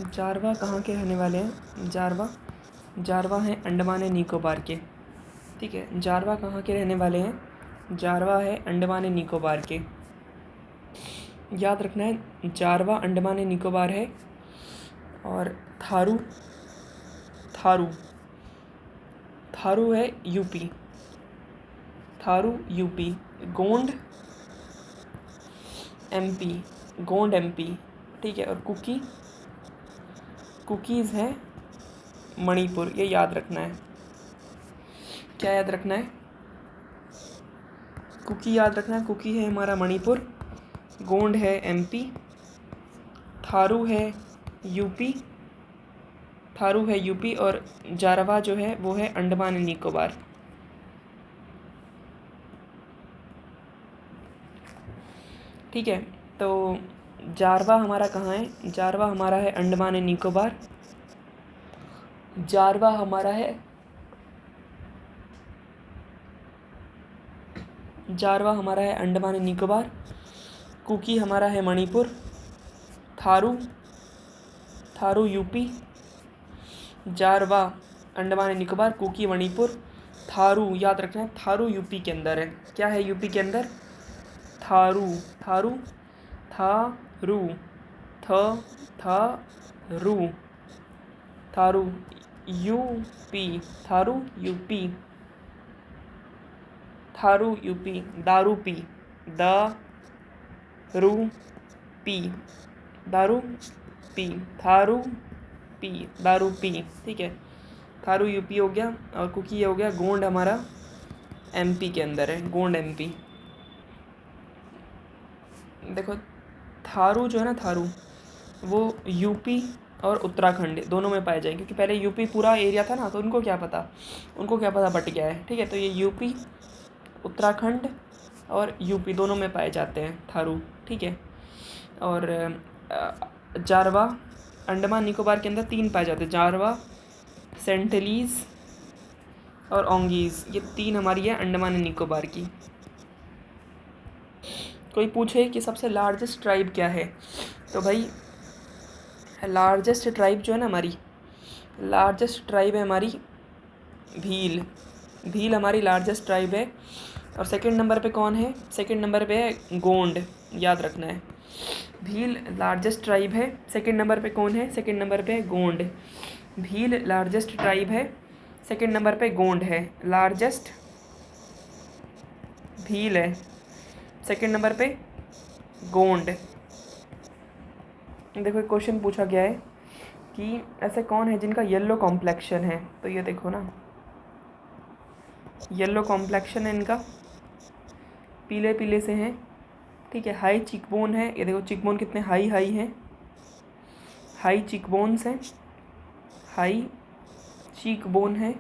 जारवा कहाँ के रहने वाले हैं? जारवा हैं अंडमान एंड निकोबार के। ठीक है, जारवा कहाँ के रहने वाले हैं? जारवा है अंडमान एंड निकोबार के। याद रखना है, जारवा अंडमान एंड निकोबार है। और थारू है UP. Tharu UP. Gond MP. ठीक है, और कुकीज़ है मणिपुर। ये याद रखना है। क्या याद रखना है? कुकी याद रखना है। कुकी है हमारा मणिपुर, गोंड है एमपी, थारू है यूपी और जारवा जो है वो है अंडमान एंड निकोबार। ठीक है, तो जारवा हमारा कहाँ है? जारवा हमारा है अंडमान एंड निकोबार। जारवा हमारा है अंडमान एंड निकोबार। कुकी हमारा है मणिपुर। थारू यूपी। जारवा अंडमान एंड निकोबार, कुकी मणिपुर। थारू याद रखना है, थारू यूपी के अंदर है। क्या है यूपी के अंदर? थारू यूपी। दारू पी। ठीक है, थारू यूपी हो गया और कुकी हो गया। गोंड हमारा एमपी के अंदर है, गोंड एमपी। देखो, थारू जो है ना, थारू वो यूपी और उत्तराखंड दोनों में पाए जाएंगे, क्योंकि पहले यूपी पूरा एरिया था ना, तो उनको क्या पता बट गया है। ठीक है, तो ये यूपी, उत्तराखंड और यूपी दोनों में पाए जाते हैं थारू। ठीक है, और जारवा अंडमान निकोबार के अंदर 3 पाए जाते हैं, जारवा, सेंटिलीज और ओंगीज़। ये 3 हमारी है अंडमान एंड निकोबार की। कोई पूछे कि सबसे लार्जेस्ट ट्राइब क्या है, तो भाई लार्जेस्ट ट्राइब जो है ना, हमारी लार्जेस्ट ट्राइब है हमारी भील हमारी लार्जेस्ट ट्राइब है। और सेकंड नंबर पे कौन है? सेकंड नंबर पे है गोंड। याद रखना है, भील लार्जेस्ट ट्राइब है। सेकंड नंबर पे कौन है? सेकंड नंबर पे है गोंड। भील लार्जेस्ट ट्राइब है, सेकंड नंबर पे गोंड है। लार्जेस्ट भील है, सेकंड नंबर पे गोंड। देखो, एक क्वेश्चन पूछा गया है कि ऐसे कौन है जिनका येलो कॉम्प्लेक्शन है, तो ये देखो ना, येलो कॉम्प्लेक्शन है इनका, पीले से हैं। ठीक है, हाई चिकबोन है। ये देखो चिकबोन कितने हाई हैं, हाई चिकबोन्स हैं, हाई चीकबोन है।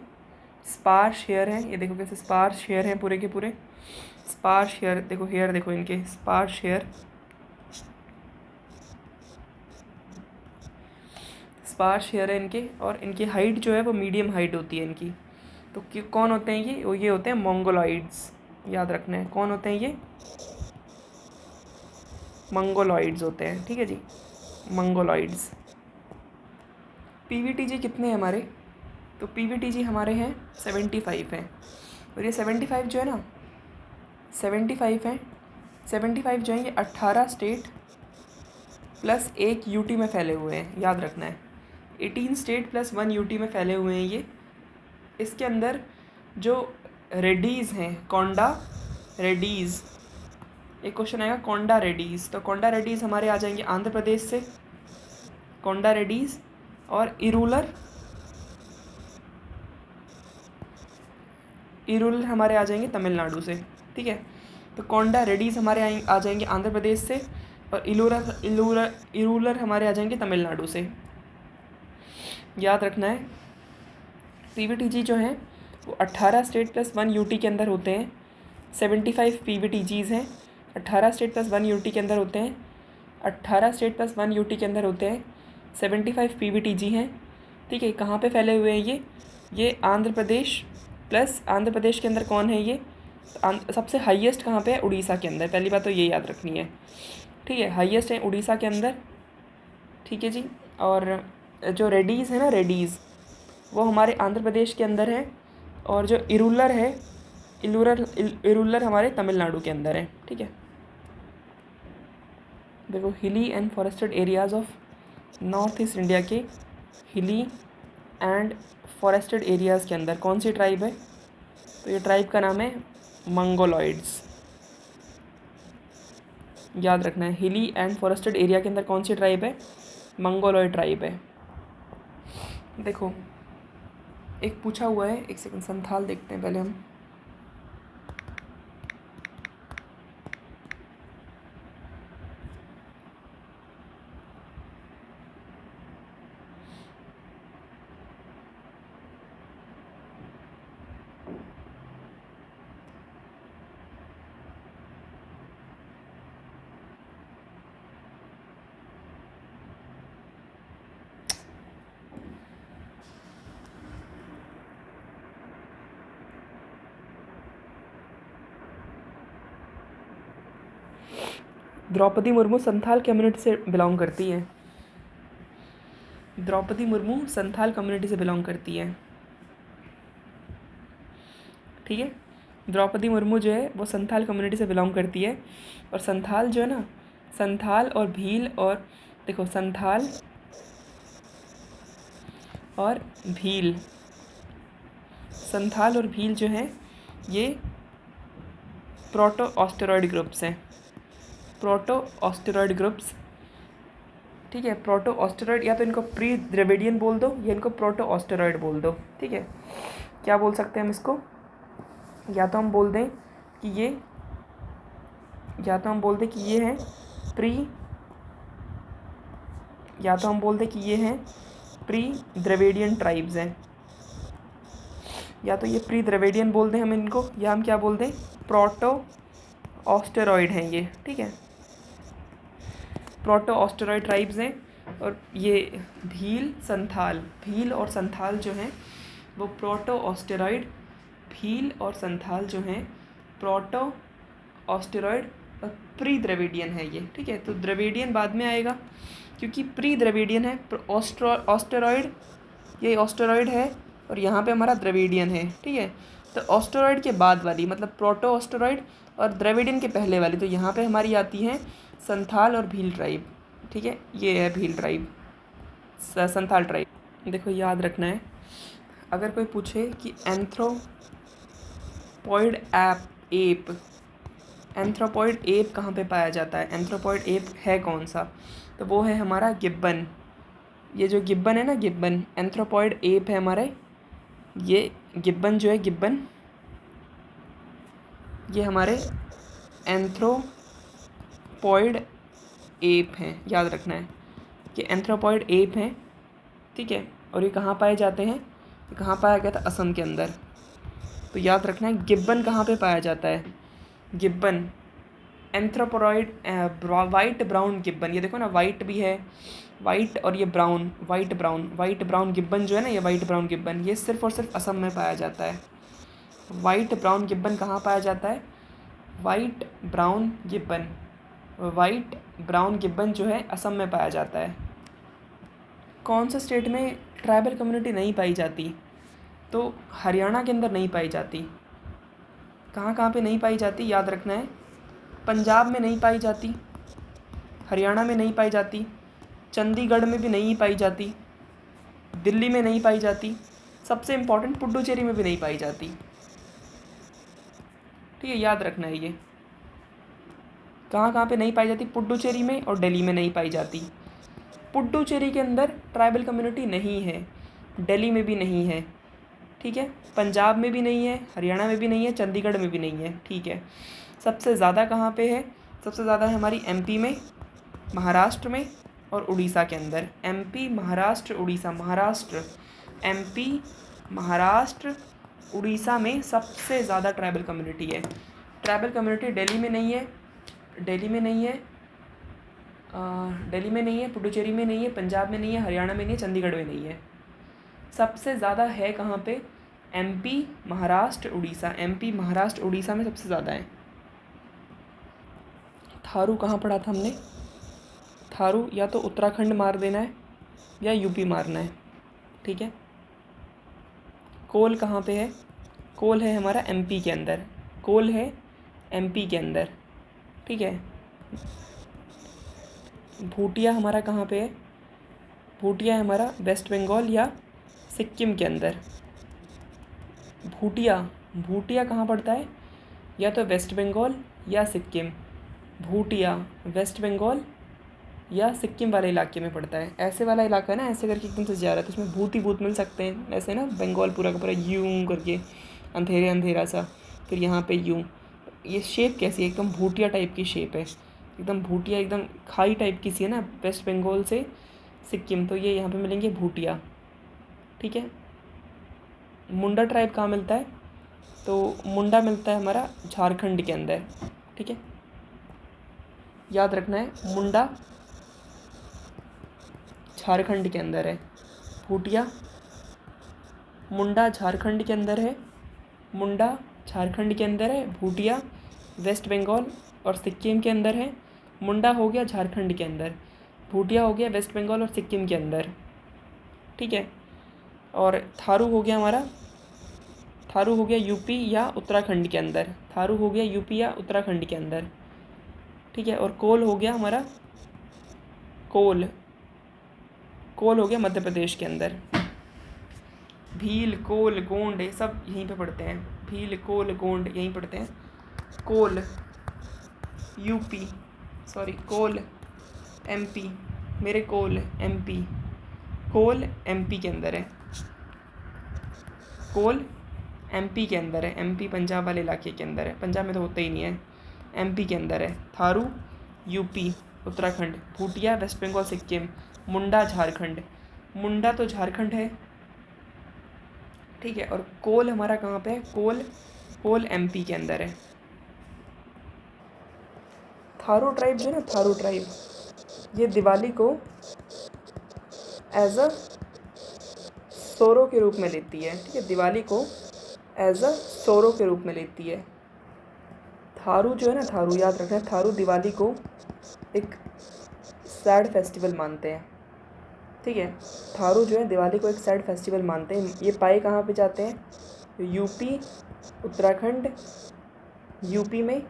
स्पार्स हेयर है, ये देखो कैसे स्पार्स हेयर हैं, पूरे के पूरे स्पार्स हेयर। देखो हेयर, देखो इनके स्पार्स हेयर, स्पार्स हेयर है इनके। और इनकी हाइट जो है वो मीडियम हाइट होती है इनकी। तो कौन होते हैं ये? ये होते हैं मंगोलॉइड्स। याद रखना है, कौन होते हैं ये? मंगोलॉइड्स होते हैं। ठीक है जी, मंगोलॉइड्स। पीवीटीजी कितने हैं हमारे? तो पीवीटीजी हमारे हैं 75 हैं। और ये 75 जो है ना, 75 हैं। 75 जो है ये 18 स्टेट प्लस 1 यूटी में फैले हुए हैं। याद रखना है, 18 स्टेट प्लस 1 यूटी में फैले हुए हैं ये। इसके अंदर जो रेडीज़ हैं, कोंडा रेडीज़, एक क्वेश्चन आएगा कोंडा रेडीज़। तो कोंडा रेडीज़ हमारे आ जाएंगे आंध्र प्रदेश से, कोंडा रेडीज़। और इरूलर हमारे आ जाएंगे तमिलनाडु से। ठीक है, तो कोंडा रेडीज़ हमारे आ जाएंगे आंध्र प्रदेश से, और इरूलर हमारे आ जाएंगे तमिलनाडु से। याद रखना है, पीवीटीजी जो हैं वो 18 स्टेट प्लस 1 यूटी के अंदर होते हैं। 75 पीवीटीजीज़ हैं, 18 स्टेट प्लस 1 यूटी के अंदर होते हैं। 18 स्टेट प्लस 1 यूटी के अंदर होते हैं। 75 पीवीटीजी हैं। ठीक है, कहाँ पे फैले हुए हैं ये आंध्र प्रदेश, प्लस आंध्र प्रदेश के अंदर कौन है ये? सबसे हाईएस्ट कहाँ पे है? उड़ीसा के अंदर। पहली बात तो ये याद रखनी है। ठीक है, हाईएस्ट है उड़ीसा के अंदर। ठीक है जी, और जो रेडीज़ है ना, रेडीज़ वो हमारे आंध्र प्रदेश के अंदर है, और जो इरूलर है, इरूलर हमारे तमिलनाडु के अंदर है। ठीक है, देखो हिली and forested areas of north east India के हिली एंड फॉरेस्टेड एरियाज़ के अंदर कौन सी ट्राइब है? तो ये ट्राइब का नाम है मंगोलॉइड्स। याद रखना है, हिली एंड फॉरेस्टेड एरिया के अंदर कौन सी ट्राइब है? मंगोलॉइड ट्राइब है। देखो एक पूछा हुआ है, एक सेकंड, संथाल देखते हैं पहले हम। द्रौपदी मुर्मू संथाल कम्युनिटी से बिलोंग करती है। द्रौपदी मुर्मू संथाल कम्युनिटी से बिलोंग करती है। ठीक है, द्रौपदी मुर्मू जो है वो संथाल कम्युनिटी से बिलोंग करती है। और संथाल जो है ना, संथाल और भील, और देखो संथाल और भील, संथाल और भील जो है ये प्रोटो ऑस्टेरॉयड ग्रुप्स हैं। प्रोटो ऑस्टेरॉयड ग्रुप्स, ठीक है, प्रोटो ऑस्टेरॉयड, या तो इनको प्री द्रविडियन बोल दो या इनको प्रोटो ऑस्टेरॉयड बोल दो। ठीक है, क्या बोल सकते हैं हम इसको? या तो हम बोल दें कि ये, या तो हम बोल दें कि ये हैं प्री, या तो हम बोल दें कि ये हैं प्री द्रविडियन ट्राइब्स हैं, या तो ये प्री द्रविडियन बोल दें हम इनको, या हम क्या बोल दें, प्रोटो ऑस्टेरॉयड हैं ये। ठीक है, प्रोटो ऑस्टेरॉयड ट्राइब्स हैं। और ये भील, संथाल, भील और संथाल जो हैं वो प्रोटो ऑस्टेरॉयड, भील और संथाल जो हैं प्रोटो ऑस्टेरॉयड और प्री द्रविडियन है ये। ठीक है, तो द्रविडियन बाद में आएगा क्योंकि प्री द्रविडियन है। ऑस्टेरॉयड, ये ऑस्टेरॉयड है और यहाँ पे हमारा द्रविडियन है। ठीक है, तो ऑस्टेरॉयड के बाद वाली मतलब प्रोटो ऑस्टेरॉयड और द्रविडियन के पहले वाली, तो यहाँ पे हमारी आती है संथाल और भील ट्राइब। ठीक है, ये है भील ट्राइब, संथाल ट्राइब। देखो याद रखना है, अगर कोई पूछे कि एंथ्रोपॉइड एप, एंथ्रोपॉइड एप कहाँ पे पाया जाता है, एंथ्रोपॉइड एप है कौन सा, तो वो है हमारा गिब्बन। ये जो गिब्बन है ना, गिब्बन एंथ्रोपॉइड एप है हमारे। ये गिब्बन जो है, गिब्बन ये हमारे एंथ्रोपॉइड एप हैं। याद रखना है कि एंथ्रोपॉइड एप हैं। ठीक है, और ये कहाँ पाए जाते हैं? ये कहाँ पाया गया था? असम के अंदर। तो याद रखना है गिब्बन कहाँ पे पाया जाता है? Gibbon anthropoid white brown Gibbon, ये देखो ना वाइट भी है, वाइट और ये ब्राउन, वाइट ब्राउन गिब्बन जो है ना, ये वाइट ब्राउन गिब्बन ये सिर्फ़ और सिर्फ असम में पाया जाता है। वाइट ब्राउन गिब्बन कहाँ पाया जाता है? White brown Gibbon, white brown Gibbon जो है असम में पाया जाता है। कौन से स्टेट में ट्राइबल कम्युनिटी नहीं पाई जाती? तो हरियाणा के अंदर नहीं पाई जाती। कहाँ कहाँ पे नहीं पाई जाती याद रखना है। पंजाब में नहीं पाई जाती, हरियाणा में नहीं पाई जाती, चंडीगढ़ में भी नहीं पाई जाती, दिल्ली में नहीं पाई जाती, सबसे इम्पॉर्टेंट पुडुचेरी में भी नहीं पाई जाती। ठीक है, याद रखना है ये कहाँ कहाँ पे नहीं पाई जाती, पुडुचेरी में और दिल्ली में नहीं पाई जाती। पुडुचेरी के अंदर ट्राइबल कम्युनिटी नहीं है, दिल्ली में भी नहीं है। ठीक है, पंजाब में भी नहीं है, हरियाणा में भी नहीं है, चंडीगढ़ में भी नहीं है। ठीक है, सबसे ज़्यादा कहाँ पे है? सबसे ज़्यादा है हमारी एमपी में, महाराष्ट्र में और उड़ीसा के अंदर। एमपी, महाराष्ट्र, उड़ीसा, महाराष्ट्र, एमपी, महाराष्ट्र, उड़ीसा में सबसे ज़्यादा ट्राइबल कम्युनिटी है। ट्राइबल कम्युनिटी दिल्ली में नहीं है, दिल्ली में नहीं है, दिल्ली में नहीं है, पुडुचेरी में नहीं है, पंजाब में नहीं है, हरियाणा में नहीं है, चंडीगढ़ में नहीं है। सबसे ज़्यादा है कहाँ पे? एमपी, महाराष्ट्र, उड़ीसा। एमपी, महाराष्ट्र, उड़ीसा में सबसे ज़्यादा है। थारू कहाँ पढ़ा था हमने? थारू या तो उत्तराखंड मार देना है या यूपी मारना है, ठीक है। कोल कहाँ पे है? कोल है हमारा एमपी के अंदर, कोल है एमपी के अंदर, ठीक है। भूटिया हमारा कहाँ पे है? भूटिया है हमारा वेस्ट बंगाल या सिक्किम के अंदर। भूटिया, भूटिया कहाँ पड़ता है? या तो वेस्ट बंगाल या सिक्किम। भूटिया वेस्ट बंगाल या सिक्किम वाले इलाके में पड़ता है। ऐसे वाला इलाका है ना, ऐसे करके एकदम से जा रहा है, तो उसमें भूत ही भूत मिल सकते हैं, ऐसे ना बंगाल पूरा का पूरा यूं करके अंधेरे अंधेरा सा, फिर यहाँ पे यूं। ये शेप कैसी है? एकदम भूटिया टाइप की शेप है, एकदम भूटिया, एकदम खाई टाइप की सी है ना, वेस्ट बंगाल से सिक्किम, तो ये यहाँ पे मिलेंगे भूटिया, ठीक है। मुंडा ट्राइब कहाँ मिलता है? तो मुंडा मिलता है हमारा झारखंड के अंदर, ठीक है। याद रखना है, मुंडा झारखंड के अंदर है। भूटिया, मुंडा झारखंड के अंदर है, मुंडा झारखंड के अंदर है। भूटिया वेस्ट बंगाल और सिक्किम के अंदर है। मुंडा हो गया झारखंड के अंदर, भूटिया हो गया वेस्ट बंगाल और सिक्किम के अंदर, ठीक है। और थारू हो गया हमारा, थारू हो गया यूपी या उत्तराखंड के अंदर, थारू हो गया यूपी या उत्तराखंड के अंदर, ठीक है। और कोल हो गया हमारा, कोल, कोल हो गया मध्य प्रदेश के अंदर। भील, कोल, गोंड, ये सब यहीं पे पढ़ते हैं। भील, कोल, गोंड यहीं पढ़ते हैं। कोल यूपी, सॉरी कोल एमपी, मेरे कोल एमपी, कोल एमपी के अंदर है, कोल एमपी के अंदर है। एमपी पंजाब वाले इलाके के अंदर है, पंजाब में तो होता ही नहीं है, एमपी के अंदर है। थारू यूपी उत्तराखंड, भूटिया वेस्ट बंगाल सिक्किम, मुंडा झारखंड, मुंडा तो झारखंड है, ठीक है। और कोल हमारा कहाँ पे है? कोल, कोल एमपी के अंदर है। थारू ट्राइब जो है ना, थारू ट्राइब, ये दिवाली को एज अ सोरो के रूप में लेती है, ठीक है। दिवाली को एज अ सोरो के रूप में लेती है। थारू जो है ना, थारू याद रखना है, थारू दिवाली को एक सैड फेस्टिवल मानते हैं, ठीक है। थारू जो है दिवाली को एक सैड फेस्टिवल मानते हैं। ये पाए कहाँ पे जाते हैं? यूपी, उत्तराखंड, यूपी में,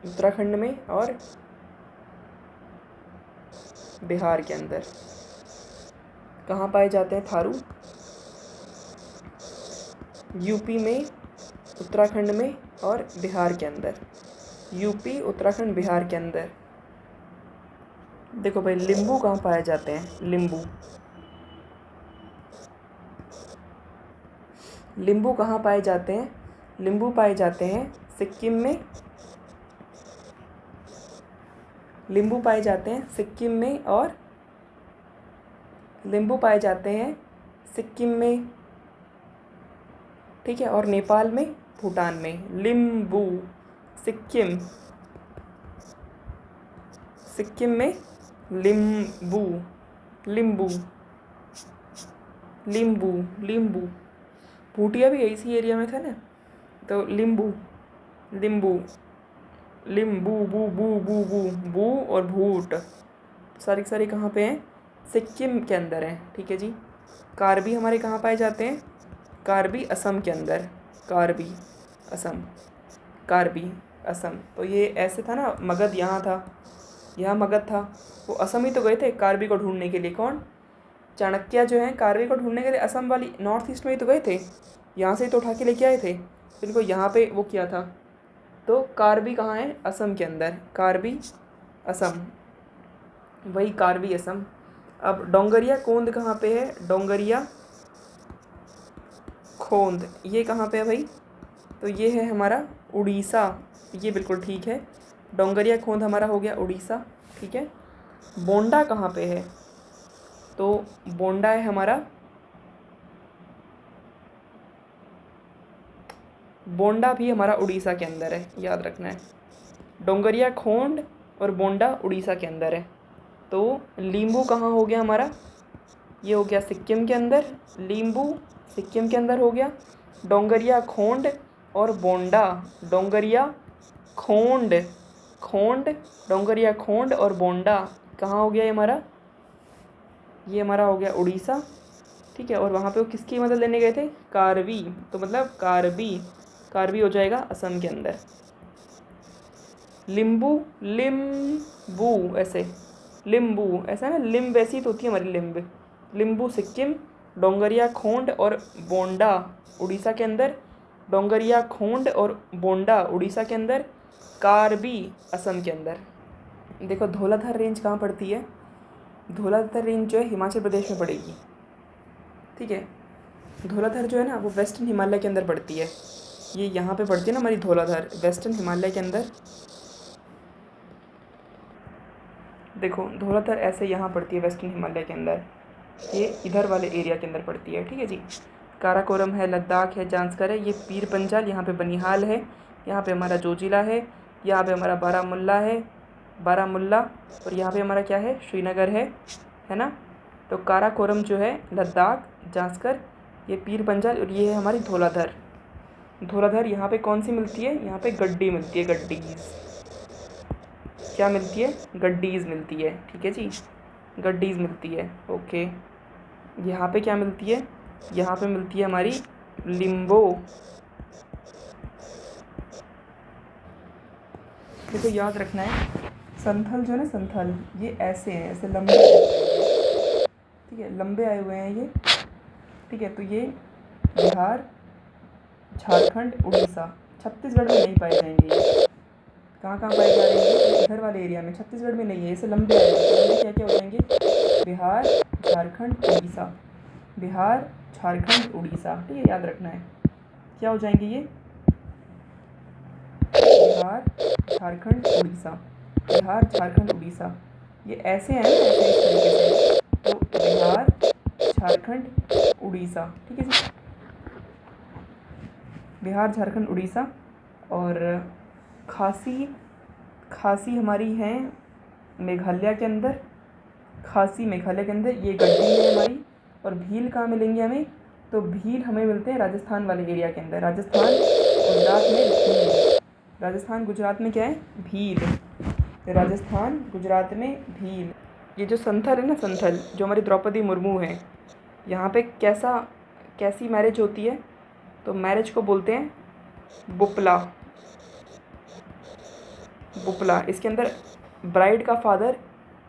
उत्तराखंड में और बिहार के अंदर। कहाँ पाए जाते हैं थारू? यूपी में, उत्तराखंड में और बिहार के अंदर। यूपी, उत्तराखंड, बिहार के अंदर। देखो भाई, लिंबू कहाँ पाए जाते हैं? लिंबू, लिंबू कहाँ पाए जाते हैं? लिंबू पाए जाते हैं सिक्किम में, लिंबू पाए जाते हैं सिक्किम में, और लिंबू पाए जाते हैं सिक्किम में, ठीक है। और नेपाल में, भूटान में। लिंबू सिक्किम, सिक्किम में लिंबू, लिंबू, लिंबू, लिंबू। भूटिया भी इसी एरिया में था ना, तो लिंबू, लिंबू, लिम्बू, बू बू बू बू बू और भूट, सारी सारी कहाँ पे हैं? सिक्किम के अंदर हैं, ठीक है जी। कार्बी हमारे कहाँ पाए जाते हैं? कार्बी असम के अंदर, कार्बी असम, कार्बी असम। तो ये ऐसे था ना, मगध यहाँ था, यहाँ मगध था, वो असम ही तो गए थे कार्बी को ढूंढने के लिए। कौन? चाणक्य जो हैं, कार्बी को ढूंढने के लिए असम वाली नॉर्थ ईस्ट में ही तो गए थे, यहाँ से ही तो उठा के लेके आए थे, तो इनको यहाँ पे वो किया था। तो कार्बी कहाँ है? असम के अंदर, कार्बी असम, वही कार्बी असम। अब डोंगरिया कोंद कहाँ पे है? डोंगरिया खोंद, ये कहाँ पे है भाई? तो ये है हमारा उड़ीसा, ये बिल्कुल ठीक है। डोंगरिया खोंद हमारा हो गया उड़ीसा, ठीक है। बोंडा कहाँ पे है? तो बोंडा है हमारा, बोंडा भी हमारा उड़ीसा के अंदर है, याद रखना है। डोंगरिया खोंड और बोंडा उड़ीसा के अंदर है। तो लींबू कहाँ हो गया हमारा? ये हो गया सिक्किम के अंदर, लींबू सिक्किम के अंदर हो गया। डोंगरिया खोंड और बोंडा, डोंगरिया खोंड, खोंड, डोंगरिया खोंड और बोंडा कहाँ हो गया ये हमारा? ये हमारा हो गया उड़ीसा, ठीक है। और वहाँ पे वो किसकी मदद लेने गए थे? कार्बी, तो मतलब कार्बी हो जाएगा असम के अंदर। लिम्बू ऐसे, लिम्बू ऐसा ना, लिम्ब वैसी तो होती है हमारी लिम्ब। लिम्बू सिक्किम, डोंगरिया खोंड और बोंडा उड़ीसा के अंदर, डोंगरिया खोंड और बोंडा उड़ीसा के अंदर, कार्बी असम के अंदर। देखो धौलाधार रेंज कहाँ पड़ती है? धौलाधार रेंज जो है हिमाचल प्रदेश में पड़ेगी, ठीक है। धौलाधार जो है ना वो वेस्टर्न हिमालय के अंदर पड़ती है। ये यहाँ पे पड़ती है ना हमारी धौलाधार, वेस्टर्न हिमालय के अंदर। देखो धौलाधार ऐसे यहाँ पड़ती है वेस्टर्न हिमालय के अंदर, ये इधर वाले एरिया के अंदर पड़ती है, ठीक है जी। काराकोरम है, लद्दाख है, जांस्कर है, ये पीर पंजाल, यहाँ पे बनिहाल है, यहाँ पे हमारा जोजिला है, यहाँ पे हमारा बारामुल्ला है, बारामुल्ला, और यहाँ पे हमारा क्या है? श्रीनगर है ना। तो काराकोरम जो है लद्दाख, जांस्कर, ये पीर पंजाल, और ये है हमारी धौलाधार। धौलाधार यहाँ पे कौन सी मिलती है? यहाँ पे गड्डी मिलती है, गड्डीज़। क्या मिलती है? गड्डीज़ मिलती है, ठीक है जी, गड्डीज़ मिलती है, ओके। यहाँ पे क्या मिलती है? यहाँ पे मिलती है हमारी लिम्बो। देखो याद रखना है, संथल जो है ना, संथल ये ऐसे हैं, ऐसे लंबे, ठीक है, लंबे आए हुए हैं ये, ठीक है। तो ये बिहार, झारखंड, उड़ीसा, छत्तीसगढ़ में नहीं पाए जाएंगे ये। कहाँ कहाँ पाए जा रहे हैं? इधर वाले एरिया में, छत्तीसगढ़ में नहीं है, ऐसे लंबे आए हुए हैं। क्या क्या हो जाएंगे? बिहार, झारखंड, उड़ीसा, बिहार, झारखंड, उड़ीसा, ठीक है, याद रखना है। क्या हो जाएंगे ये? बिहार, झारखंड, उड़ीसा, बिहार, झारखंड, उड़ीसा। ये ऐसे हैं ना, ऐसे इस तरीके से, तो बिहार, झारखंड, उड़ीसा, ठीक है जी, बिहार, झारखंड, उड़ीसा। और खासी हमारी है मेघालय के अंदर, खासी मेघालय के अंदर, ये गड्डी है हमारी। और भील कहाँ मिलेंगे हमें? तो भील हमें मिलते हैं राजस्थान वाले एरिया के अंदर, राजस्थान गुजरात में भील, राजस्थान गुजरात में क्या है? भील, राजस्थान गुजरात में भील। ये जो संथल है ना, संथल जो हमारी द्रौपदी मुर्मू है, यहाँ पे कैसी मैरिज होती है? तो मैरिज को बोलते हैं बुपला, बुपला। इसके अंदर ब्राइड का फादर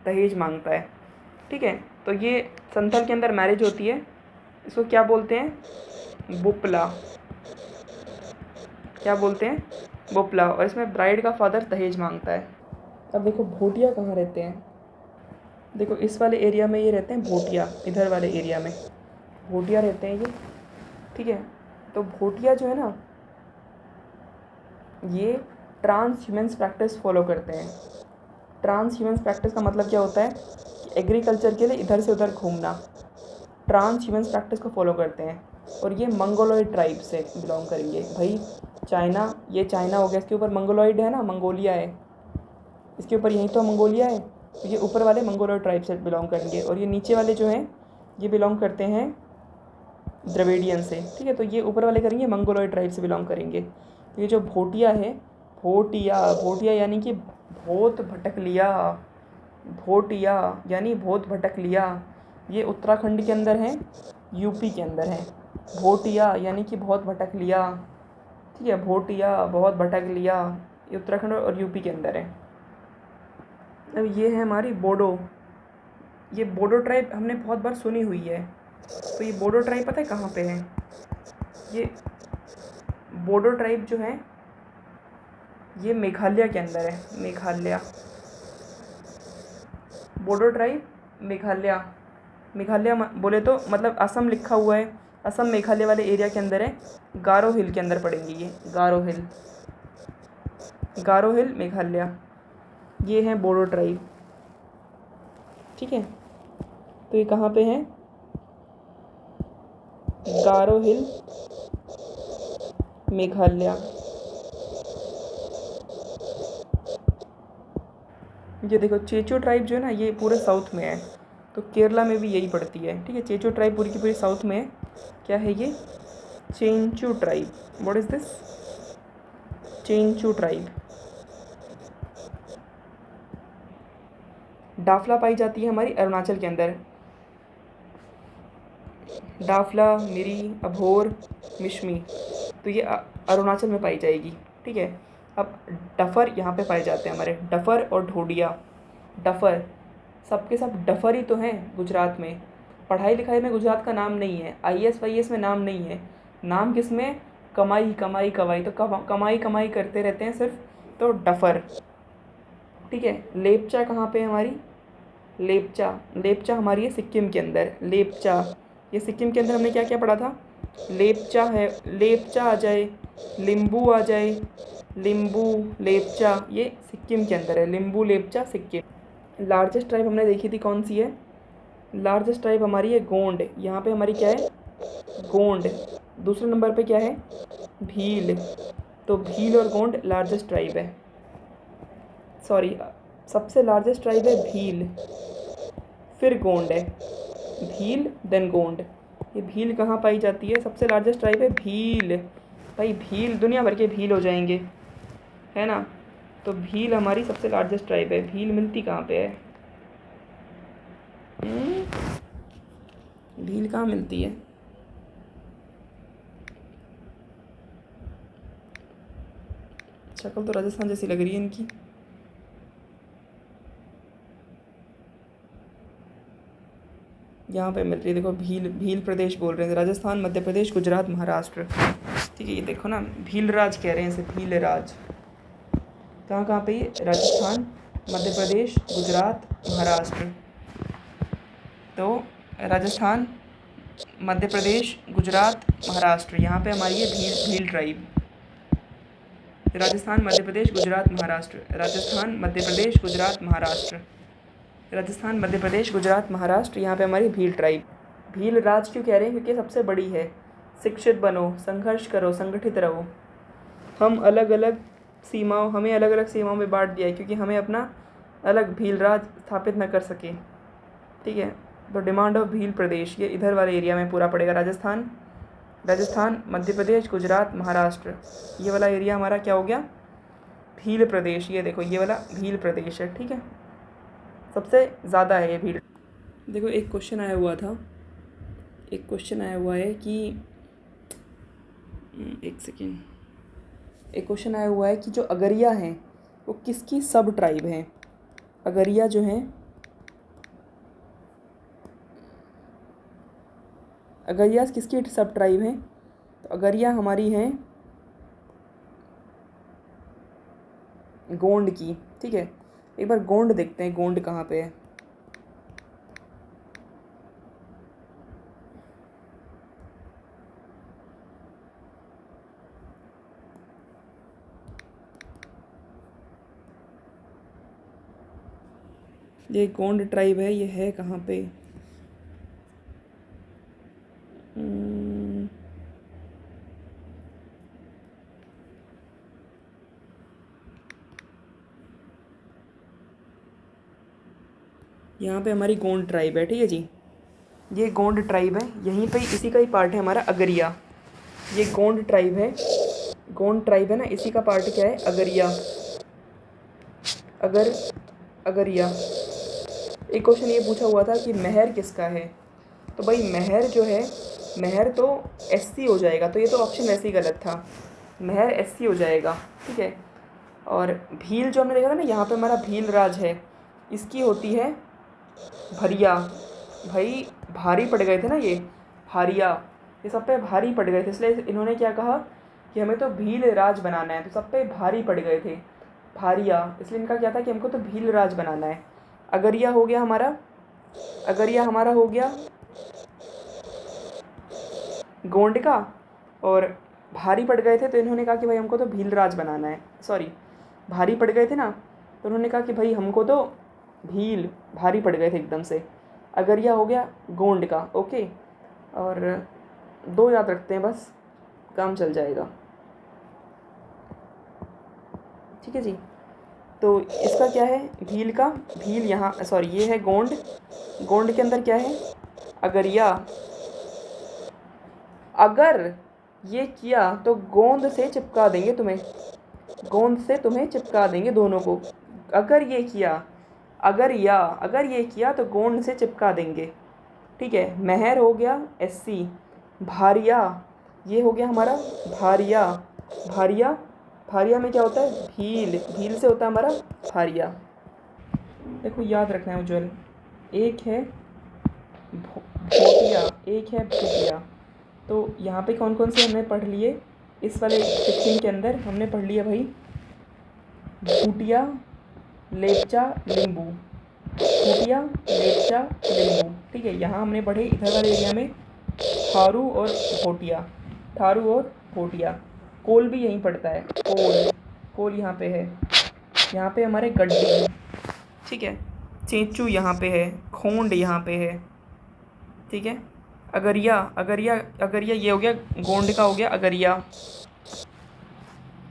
दहेज मांगता है, ठीक है। तो ये संथल के अंदर मैरिज होती है, इसको क्या बोलते हैं? बुपला। क्या बोलते हैं? बुपला। और इसमें ब्राइड का फादर दहेज मांगता है। अब देखो भोटिया कहाँ रहते हैं? देखो इस वाले एरिया में ये रहते हैं भोटिया, इधर वाले एरिया में भोटिया रहते हैं ये, ठीक है। तो भोटिया जो है ना, ये ट्रांस ह्यूमन्स प्रैक्टिस फॉलो करते हैं। ट्रांस ह्यूमन्स प्रैक्टिस का मतलब क्या होता है? कि एग्रीकल्चर के लिए इधर से उधर घूमना, ट्रांस ह्यूमन्स प्रैक्टिस को फॉलो करते हैं। और ये मंगोलॉइड ट्राइब से बिलोंग करेंगे भाई। चाइना, ये चाइना हो गया, इसके ऊपर मंगोलॉइड है ना, मंगोलिया है, इसके ऊपर यहीं तो मंगोलिया है, तो ये ऊपर वाले मंगोलॉइड ट्राइब से बिलोंग करेंगे। और ये नीचे वाले जो हैं ये बिलोंग करते हैं द्रविडियन से, ठीक है। तो ये ऊपर वाले करेंगे मंगोलॉइड ट्राइब से बिलोंग करेंगे। ये जो भोटिया है, भोटिया यानी कि बहुत भटक लिया, भोटिया यानी बहुत भटक लिया, ये उत्तराखंड के अंदर है, यूपी के अंदर है। भोटिया यानी कि बहुत भटक लिया, ठीक है, भोटिया बहुत भटक लिया, ये उत्तराखंड और यूपी के अंदर है। अब ये है हमारी बोडो। ये बोडो ट्राइब हमने बहुत बार सुनी हुई है। तो ये बोडो ट्राइब पता है कहाँ पे है? ये बोडो ट्राइब जो है ये मेघालय के अंदर है, मेघालय। बोडो ट्राइब मेघालय बोले तो मतलब असम लिखा हुआ है, असम मेघालय वाले एरिया के अंदर है, गारो हिल के अंदर पड़ेंगे ये, गारो हिल मेघालय, ये हैं बोडो ट्राइब, ठीक है। तो ये कहाँ पे हैं? गारो हिल मेघालय। ये देखो चेचो ट्राइब जो है ना, ये पूरे साउथ में है, तो केरला में भी यही पड़ती है, ठीक है। चेचो ट्राइब पूरी की पूरी साउथ में है। क्या है ये? Chenchu tribe. What is this? Chenchu tribe. Dafla पाई जाती है हमारी अरुणाचल के अंदर। डाफला, मिरी, अभोर, मिशमी, तो ये अरुणाचल में पाई जाएगी। ठीक है। अब डफर यहाँ पे पाए जाते हैं हमारे, डफर और ढोडिया। डफर सबके सब डफर ही तो हैं गुजरात में। पढ़ाई लिखाई में गुजरात का नाम नहीं है, आईएएस वाईएएस में नाम नहीं है। नाम किस में? कमाई कमाई कमाई, तो कमाई कमाई करते रहते हैं सिर्फ, तो डफर। ठीक है। लेपचा कहाँ पे है हमारी? लेपचा, लेपचा हमारी है सिक्किम के अंदर। लेपचा, ये सिक्किम के अंदर हमने क्या क्या पढ़ा था? लेपचा है, लेपचा आ जाए, लिम्बू आ जाए, लिम्बू, लेपचा, ये सिक्किम के अंदर है। लिम्बू, लेपचा, सिक्किम। लार्जेस्ट ट्राइब हमने देखी थी कौन सी है? लार्जेस्ट ट्राइब हमारी है गोंड। यहाँ पे हमारी क्या है? गोंड। दूसरे नंबर पे क्या है? भील। तो भील और गोंड लार्जेस्ट ट्राइब है। सॉरी, सबसे लार्जेस्ट ट्राइब है भील, फिर गोंड है। भील देन गोंड। ये भील कहाँ पाई जाती है? सबसे लार्जेस्ट ट्राइब है भील। भाई भील, दुनिया भर के भील हो जाएंगे, है ना। तो भील हमारी सबसे लार्जेस्ट ट्राइब है। भील मिलती कहाँ पे है? भील कहाँ मिलती है? शक्ल तो राजस्थान जैसी लग रही है इनकी। यहाँ पे मिल रही है, देखो भील, भील प्रदेश बोल रहे हैं, राजस्थान, मध्य प्रदेश, गुजरात, महाराष्ट्र। ठीक है, ये देखो ना, भील राज कह रहे हैं इसे, भील राज। कहाँ कहाँ पे ये? राजस्थान, मध्य प्रदेश, गुजरात, महाराष्ट्र। तो राजस्थान, मध्य प्रदेश, गुजरात, महाराष्ट्र, यहाँ पे हमारी है भील, भील ट्राइब। राजस्थान, मध्य प्रदेश, गुजरात, महाराष्ट्र, राजस्थान, मध्य प्रदेश, गुजरात, महाराष्ट्र, राजस्थान, मध्य प्रदेश, गुजरात, महाराष्ट्र, यहाँ पे हमारी भील ट्राइब। भील राज क्यों कह रहे हैं? क्योंकि सबसे बड़ी है। शिक्षित बनो, संघर्ष करो, संगठित रहो। हम अलग अलग सीमाओं, हमें अलग अलग सीमाओं में बांट दिया है क्योंकि हमें अपना अलग भील राज स्थापित न कर सके। ठीक है। तो डिमांड ऑफ भील प्रदेश, ये इधर वाले एरिया में पूरा पड़ेगा। राजस्थान, राजस्थान, मध्य प्रदेश, गुजरात, महाराष्ट्र, ये वाला एरिया हमारा क्या हो गया? भील प्रदेश। ये देखो, ये वाला भील प्रदेश है। ठीक है, सबसे ज़्यादा है ये भील। देखो एक क्वेश्चन आया हुआ था, एक क्वेश्चन आया हुआ है कि एक सेकेंड, एक क्वेश्चन आया हुआ है कि जो अगरिया हैं वो किसकी सब ट्राइब हैं? अगरिया जो हैं, अगरिया किसकी सब ट्राइब हैं? तो अगरिया हमारी हैं गोंड की। ठीक है, एक बार गोंड देखते हैं, गोंड कहाँ पे है। ये गोंड ट्राइब है, ये है कहाँ पे? यहाँ पे हमारी गोंड ट्राइब है। ठीक है जी, ये गोंड ट्राइब है, यहीं पे इसी का ही पार्ट है हमारा अगरिया। ये गोंड ट्राइब है, गोंड ट्राइब है ना, इसी का पार्ट क्या है? अगरिया। अगरिया। एक क्वेश्चन ये पूछा हुआ था कि महर किसका है? तो भाई महर जो है, महर तो एससी हो जाएगा, तो ये तो ऑप्शन वैसे ही गलत था, महर एससी हो जाएगा। ठीक है। और भील जो हमने देखा था ना, यहाँ पे हमारा भील राज है, इसकी होती है भरिया। भाई भारी पड़ गए थे ना ये, भारिया, ये सब पे भारी पड़ गए थे, इसलिए इन्होंने क्या कहा कि हमें तो भील राज बनाना है, तो सब पे भारी पड़ गए थे, भारिया, इसलिए इनका क्या था कि हमको तो भील राज बनाना है। अगरिया हो गया हमारा, अगरिया हमारा हो गया गोंड का, और भारी पड़ गए थे तो इन्होंने कहा कि भाई हमको तो भील राज बनाना है। सॉरी, भारी पड़ गए थे ना, तो उन्होंने कहा कि भाई हमको तो भील, भारी पड़ गए थे एकदम से। अगरिया हो गया गोंड का। ओके, और 2 याद रखते हैं बस, काम चल जाएगा। ठीक है जी। तो इसका क्या है? भील का, भील यहाँ, सॉरी ये है गोंड, गोंड के अंदर क्या है? अगरिया। अगर ये किया तो गोंद से चिपका देंगे तुम्हें, गोंद से तुम्हें चिपका देंगे दोनों को। अगर ये किया, अगर ये किया तो गोंद से चिपका देंगे। ठीक है। महर हो गया SC। भारिया, ये हो गया हमारा भारिया। भारिया, भारिया में क्या होता है? भील, भील से होता है हमारा भारिया। देखो याद रखना है उज्ज्वल, एक है भोटिया, एक है भूटिया। तो यहाँ पे कौन कौन से हमने पढ़ लिए? इस वाले सेक्शन के अंदर हमने पढ़ लिया भाई भूटिया, लेपचा, लिंबू। भूटिया, लेपचा, लिंबू। ठीक है, यहाँ हमने पढ़े इधर वाले एरिया में थारू और भोटिया। थारू और भोटिया। कोल भी यहीं पड़ता है, कोल, कोल यहाँ पे है। यहाँ पे हमारे गड्डी, ठीक है। चेंचू यहाँ पे है, खोंड यहाँ पे है, ठीक है। अगरिया, अगरिया, अगरिया ये हो गया गोंड का, हो गया अगरिया,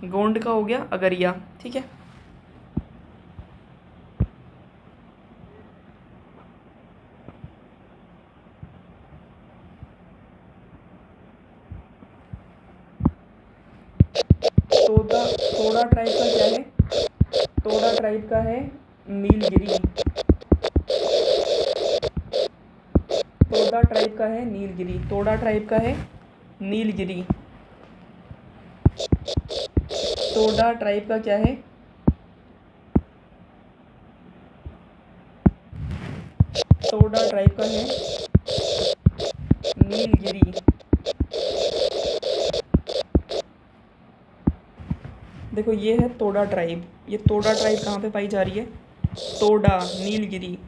गोंड का हो गया अगरिया, ठीक है। तोड़ा ट्राइब का क्या है? तोड़ा ट्राइब का है नीलगिरी। तोड़ा ट्राइब का है नीलगिरी। तोड़ा ट्राइब का है नीलगिरी। तोड़ा ट्राइब का क्या है? तोड़ा ट्राइब का है नीलगिरी। देखो ये है तोड़ा ट्राइब। ये तोड़ा ट्राइब कहाँ पे पाई जा रही है? तोड़ा, नीलगिरी,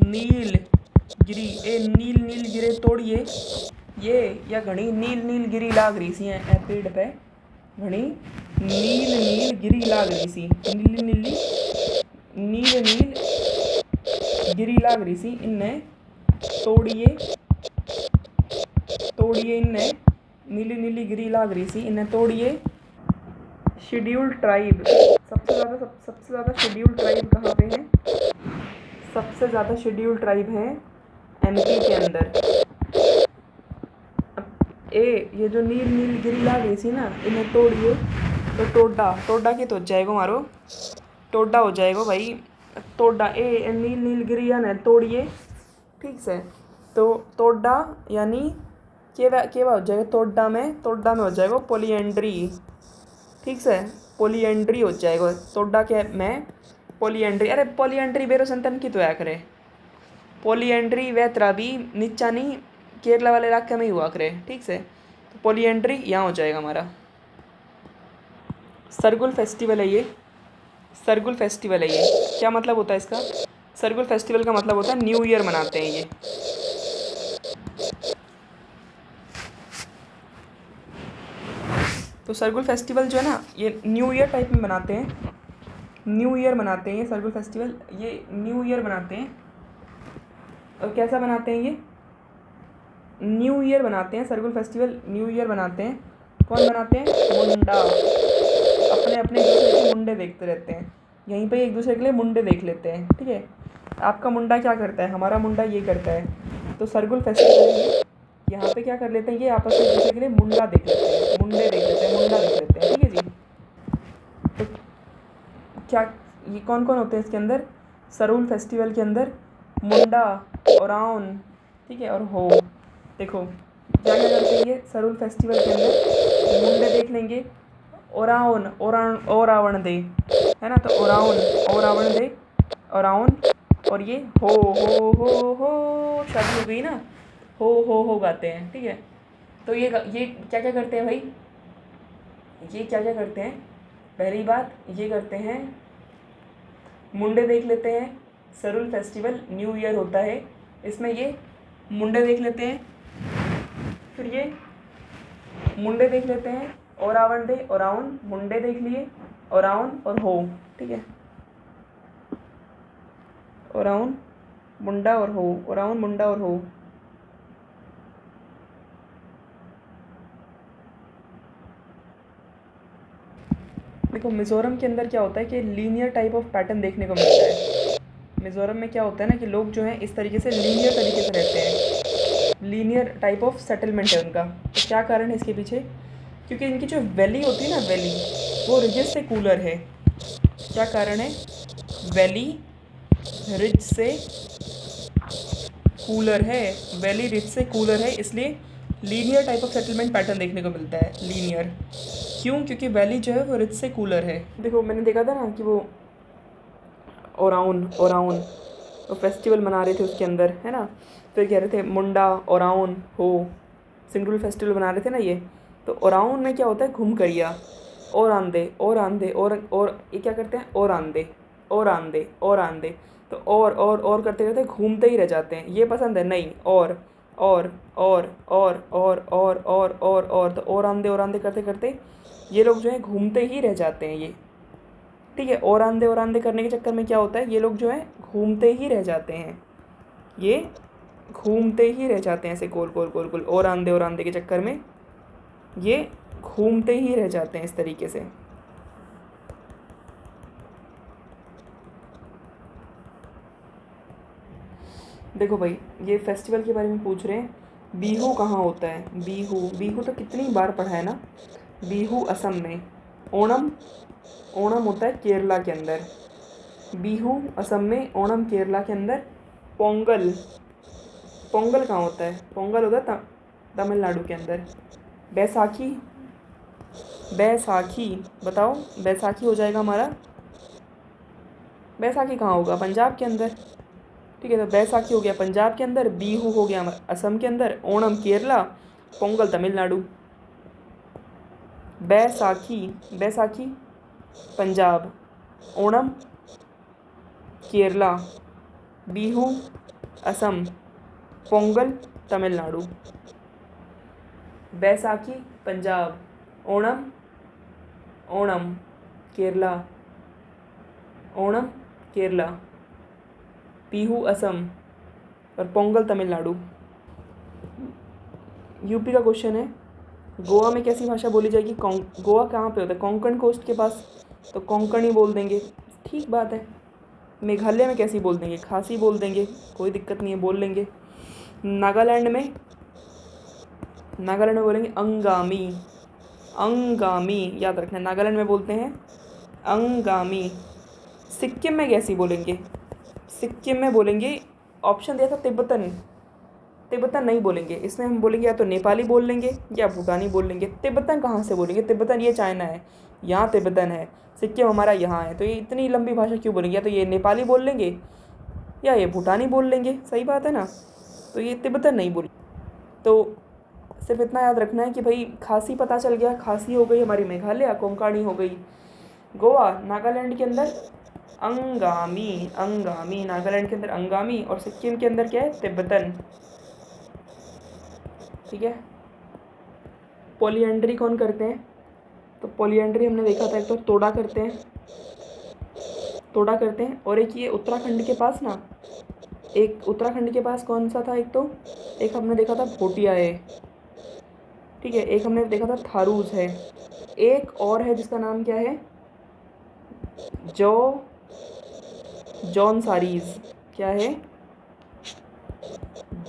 नीलगिरी। ए नील नील गिरे तोड़िए, ये या घनी नील नील गिरी लाग रही सी है पेड़ पे, घनी नील नील गिरी लाग रही सी, नीली नीली नील नील गिरी लाग रही सी, इनने तोड़िए, तोड़िए इनने नीली नीली गिरी लाग रही सी, इन्हें तोड़िए। शेड्यूल्ड ट्राइब, सबसे ज़्यादा शेड्यूल्ड ट्राइब कहाँ पे है? सबसे ज़्यादा शेड्यूल्ड ट्राइब है MP के अंदर। ये जो नील नील गिरी लाग रही थी ना, इन्हें तोड़िए तो टोडा, टोडा के तो हो जाएगा मारो, टोडा हो जाएगा भाई, टोडा। नील नील गिरी यानी तोड़िए, ठीक से। तो टोडा यानी केवा हो जाएगा टोडा में हो जाएगा पोलिएंड्री, ठीक से। पोलिएंड्री हो जाएगा टोडा के में पोलिएंड्री। अरे पोलिएंड्री बेरो संतन की तो या करे, पोलिएंड्री व त्राबी निचानी केरला वाले इलाके में ही हुआ करे, ठीक से। तो पोलिएंड्री यहाँ हो जाएगा हमारा। सरगुल फेस्टिवल है ये, सरगुल फेस्टिवल है ये। क्या मतलब होता है इसका? सरगुल फेस्टिवल का मतलब होता है न्यू ईयर मनाते हैं ये। तो सरगुल फेस्टिवल जो है ना, ये न्यू ईयर टाइप में मनाते हैं, न्यू ईयर मनाते हैं ये सरगुल फेस्टिवल, ये न्यू ईयर मनाते हैं। और कैसा बनाते हैं ये? न्यू ईयर बनाते हैं, सरगुल फेस्टिवल न्यू ईयर बनाते हैं। कौन बनाते हैं? मुंडा। अपने अपने एक दूसरे के मुंडे देखते रहते हैं, यहीं पे एक दूसरे के लिए मुंडे देख लेते हैं, ठीक है। आपका मुंडा क्या करता है, हमारा मुंडा ये करता है। तो सरगुल फेस्टिवल है, यहाँ पे क्या कर लेते हैं ये आपस में एक दूसरे के लिए मुंडा देख लेते हैं, मुंडे देख लेते हैं, मुंडा देख लेते हैं, ठीक है जी। तो क्या ये कौन कौन होते हैं इसके अंदर? सरगुल फेस्टिवल के अंदर मुंडा, ओराउन, ठीक है, और हो। देखो क्या क्या करते हैं ये सरगुल फेस्टिवल के अंदर? मुंडे देख लेंगे, ओराउन, ओरावण दे, है ना। तो ओराउन, ओरावण दे, ओराउन, और ये हो शादी हो गई ना, हो गाते हैं, ठीक है। तो ये क्या क्या करते हैं भाई? ये क्या क्या करते हैं? पहली बात ये करते हैं, मुंडे देख लेते हैं। सरगुल फेस्टिवल न्यू ईयर होता है, इसमें ये मुंडे देख लेते हैं, फिर ये मुंडे देख लेते हैं, ओरावण दे, ओराउन, मुंडे देख लिए, ओराउन और हो, ठीक है। ओराउन, मुंडा और हो, ओराउन, मुंडा और हो। देखो मिज़ोरम के अंदर क्या होता है कि लीनियर टाइप ऑफ पैटर्न देखने को मिलता है। मिज़ोरम में क्या होता है ना कि लोग जो हैं इस तरीके से लीनियर तरीके से रहते हैं, लीनियर टाइप ऑफ सेटलमेंट है उनका। तो क्या कारण है इसके पीछे? क्योंकि इनकी जो वैली होती है ना, वैली, वो रिजेस से कूलर है। क्या कारण है? वैली रिज से कूलर है, वैली रिच से कूलर है, इसलिए linear type of settlement pattern देखने को मिलता है, लीनियर। क्यों? क्योंकि वैली जो है वो रिच से कूलर है। देखो मैंने देखा था ना कि वो ओराउन वो फेस्टिवल मना रहे थे उसके अंदर, है ना, तो ये कह रहे थे मुंडा ओराउन हो, सिंगुलर फेस्टिवल बना रहे थे ना ये। तो ओराउन में क्या होता है? घुमकरिया, और आंदे और ये क्या करते हैं? और आंदे तो और करते करते घूमते ही रह जाते हैं। ये पसंद है? नहीं। और तो और आंदे करते करते ये लोग जो है घूमते ही रह जाते हैं ये, ठीक है। और आंदे करने के चक्कर में क्या होता है? ये लोग जो है घूमते ही रह जाते हैं, ये घूमते ही रह जाते हैं ऐसे गोल गोल गोल गोल। और आंदे के चक्कर में ये घूमते ही रह जाते हैं इस तरीके से। देखो भाई, ये फेस्टिवल के बारे में पूछ रहे हैं, बिहू कहाँ होता है? बिहू तो कितनी बार पढ़ा है ना। बिहू असम में, ओणम होता है केरला के अंदर, बिहू असम में, ओणम केरला के अंदर। पोंगल कहाँ होता है? पोंगल होता है तमिलनाडु के अंदर। बैसाखी बताओ, बैसाखी हो जाएगा हमारा, बैसाखी कहाँ होगा? पंजाब के अंदर, ठीक है। तो बैसाखी हो गया पंजाब के अंदर, बिहू हो गया असम के अंदर, ओणम केरला, पोंगल तमिलनाडु। बैसाखी पंजाब, ओणम केरला, बिहू असम, पोंगल तमिलनाडु। बैसाखी पंजाब, ओणम केरला, बिहू असम और पोंगल तमिलनाडु। यूपी का क्वेश्चन है, गोवा में कैसी भाषा बोली जाएगी? गोवा कहाँ पे होता है? कोंकण कोस्ट के पास, तो कोंकणी बोल देंगे, ठीक बात है। मेघालय में कैसी बोल देंगे? खासी बोल देंगे, कोई दिक्कत नहीं है, बोल लेंगे। नागालैंड में बोलेंगे अंगामी, याद रखना, नागालैंड में बोलते हैं अंगामी। सिक्किम में कैसी बोलेंगे? सिक्किम में बोलेंगे, ऑप्शन दिया था तिब्बतन नहीं बोलेंगे, इसमें हम बोलेंगे या तो नेपाली बोल लेंगे या भूटानी बोल लेंगे। तिब्बतन कहाँ से बोलेंगे? तिब्बतन ये चाइना है, यहाँ तिब्बतन है, सिक्किम हमारा यहाँ है, तो ये इतनी लंबी भाषा क्यों बोलेंगे? या तो ये नेपाली बोल लेंगे या ये भूटानी बोल लेंगे, सही बात है ना। तो ये तिब्बतन नहीं बोल, तो सिर्फ इतना याद रखना है कि भाई खासी पता चल गया, खासी हो गई हमारी मेघालय, कोंकणी हो गई गोवा, नागालैंड के अंदर अंगामी, नागालैंड के अंदर अंगामी, और सिक्किम के अंदर क्या है? तिब्बतन, ठीक है। पॉलीएंड्री कौन करते हैं? तो पॉलीएंड्री हमने देखा था, एक तो तोड़ा करते हैं, और एक ये उत्तराखंड के पास ना, एक उत्तराखंड के पास कौन सा था? एक हमने देखा था भोटिया है, ठीक है। एक हमने देखा था थारूज है, एक और है जिसका नाम क्या है? जॉन सारीज, क्या है?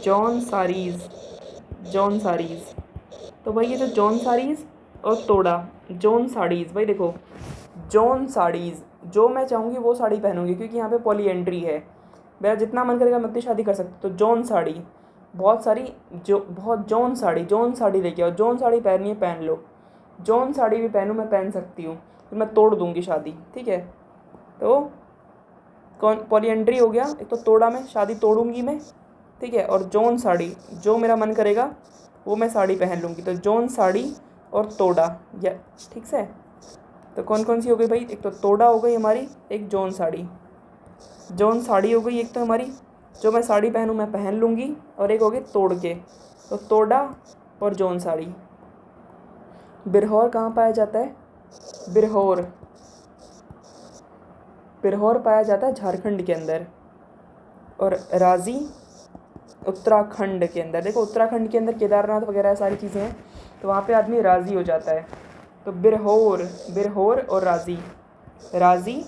जॉन सारीज। तो भाई ये जो जॉन सारीज और तोड़ा, जॉन साड़ीज़, भाई देखो जॉन साड़ीज़, जो मैं चाहूँगी वो साड़ी पहनूंगी, क्योंकि यहाँ पे पॉलीएंड्री है, मेरा जितना मन करेगा मैं उतनी शादी कर सकती। तो जॉन साड़ी, बहुत जॉन साड़ी लेके आओ, जॉन साड़ी पहननी है पहन लो, जॉन साड़ी भी पहनूँ, मैं पहन सकती हूँ, तो मैं तोड़ दूँगी शादी, ठीक है। तो कौन पॉलीएंड्री हो गया, एक तो तोड़ा में शादी तोड़ूंगी मैं, ठीक है, और जॉन साड़ी, जो मेरा मन करेगा वो मैं साड़ी पहन लूँगी। तो जॉन साड़ी और तोड़ा, या ठीक से। तो कौन कौन सी हो गई भाई? एक तो तोड़ा हो गई हमारी, एक जॉन साड़ी हो गई, एक तो हमारी जो मैं साड़ी पहनूँ मैं पहन लूँगी, और एक हो गई तोड़ के, तो तोड़ा और जॉन साड़ी। बिरहौर कहाँ पाया जाता है? बिरहौर पाया जाता है झारखंड के अंदर, और राज़ी उत्तराखंड के अंदर। देखो उत्तराखंड के अंदर केदारनाथ वगैरह सारी चीज़ें हैं, तो वहाँ पे आदमी राज़ी हो जाता है। तो बिरहौर और राज़ी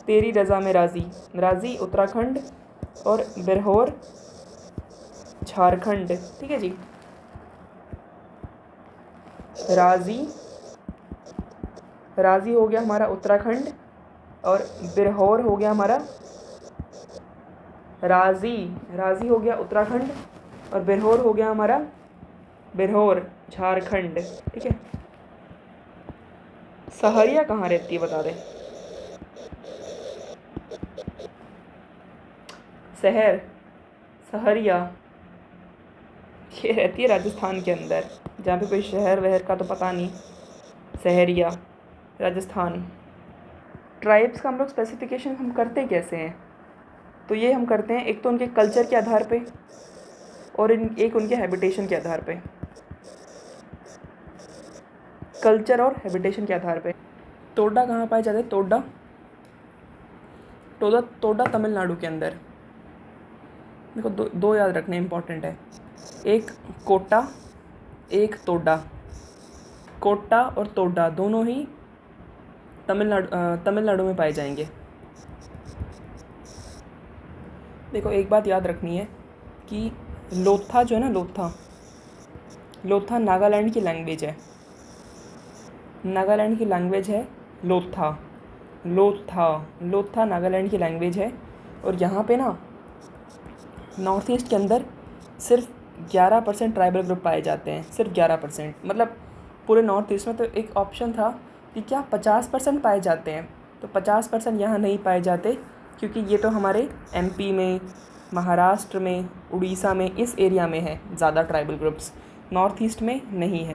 तेरी रज़ा में राज़ी उत्तराखंड और बिरहौर झारखंड, ठीक है जी। राज़ी हो गया हमारा उत्तराखंड, और बिरहौर हो गया हमारा राजी, राजी हो गया उत्तराखंड, और बिरहोर हो गया हमारा बिरहोर झारखंड, ठीक है। सहरिया कहाँ रहती है बता दे। शहर, सहरिया ये रहती है राजस्थान के अंदर, जहाँ पे कोई शहर वहर का तो पता नहीं। सहरिया राजस्थान। ट्राइब्स का हम लोग स्पेसिफिकेशन हम करते कैसे हैं, तो ये हम करते हैं एक तो उनके कल्चर के आधार पे और एक उनके हैबिटेशन के आधार पे। कल्चर और हैबिटेशन के आधार पे। तोडा कहाँ पाए जाते हैं? तोडा तोडा तोडा तमिलनाडु के अंदर। देखो दो याद रखने इम्पॉर्टेंट है, एक कोटा, एक तोडा। कोटा और तोडा दोनों ही तमिलनाडु में पाए जाएंगे। देखो एक बात याद रखनी है कि लोथा जो है ना, लोथा नागालैंड की लैंग्वेज है। नागालैंड की लैंग्वेज है लोथा। लोथा नागालैंड की लैंग्वेज है। और यहाँ पे ना नॉर्थ ईस्ट के अंदर सिर्फ 11% ट्राइबल ग्रुप पाए जाते हैं, सिर्फ 11%। मतलब पूरे नॉर्थ ईस्ट में तो एक ऑप्शन था कि क्या 50% पाए जाते हैं, तो 50% यहाँ नहीं पाए जाते, क्योंकि ये तो हमारे एमपी में, महाराष्ट्र में, उड़ीसा में, इस एरिया में है ज़्यादा ट्राइबल ग्रुप्स, नॉर्थ ईस्ट में नहीं है।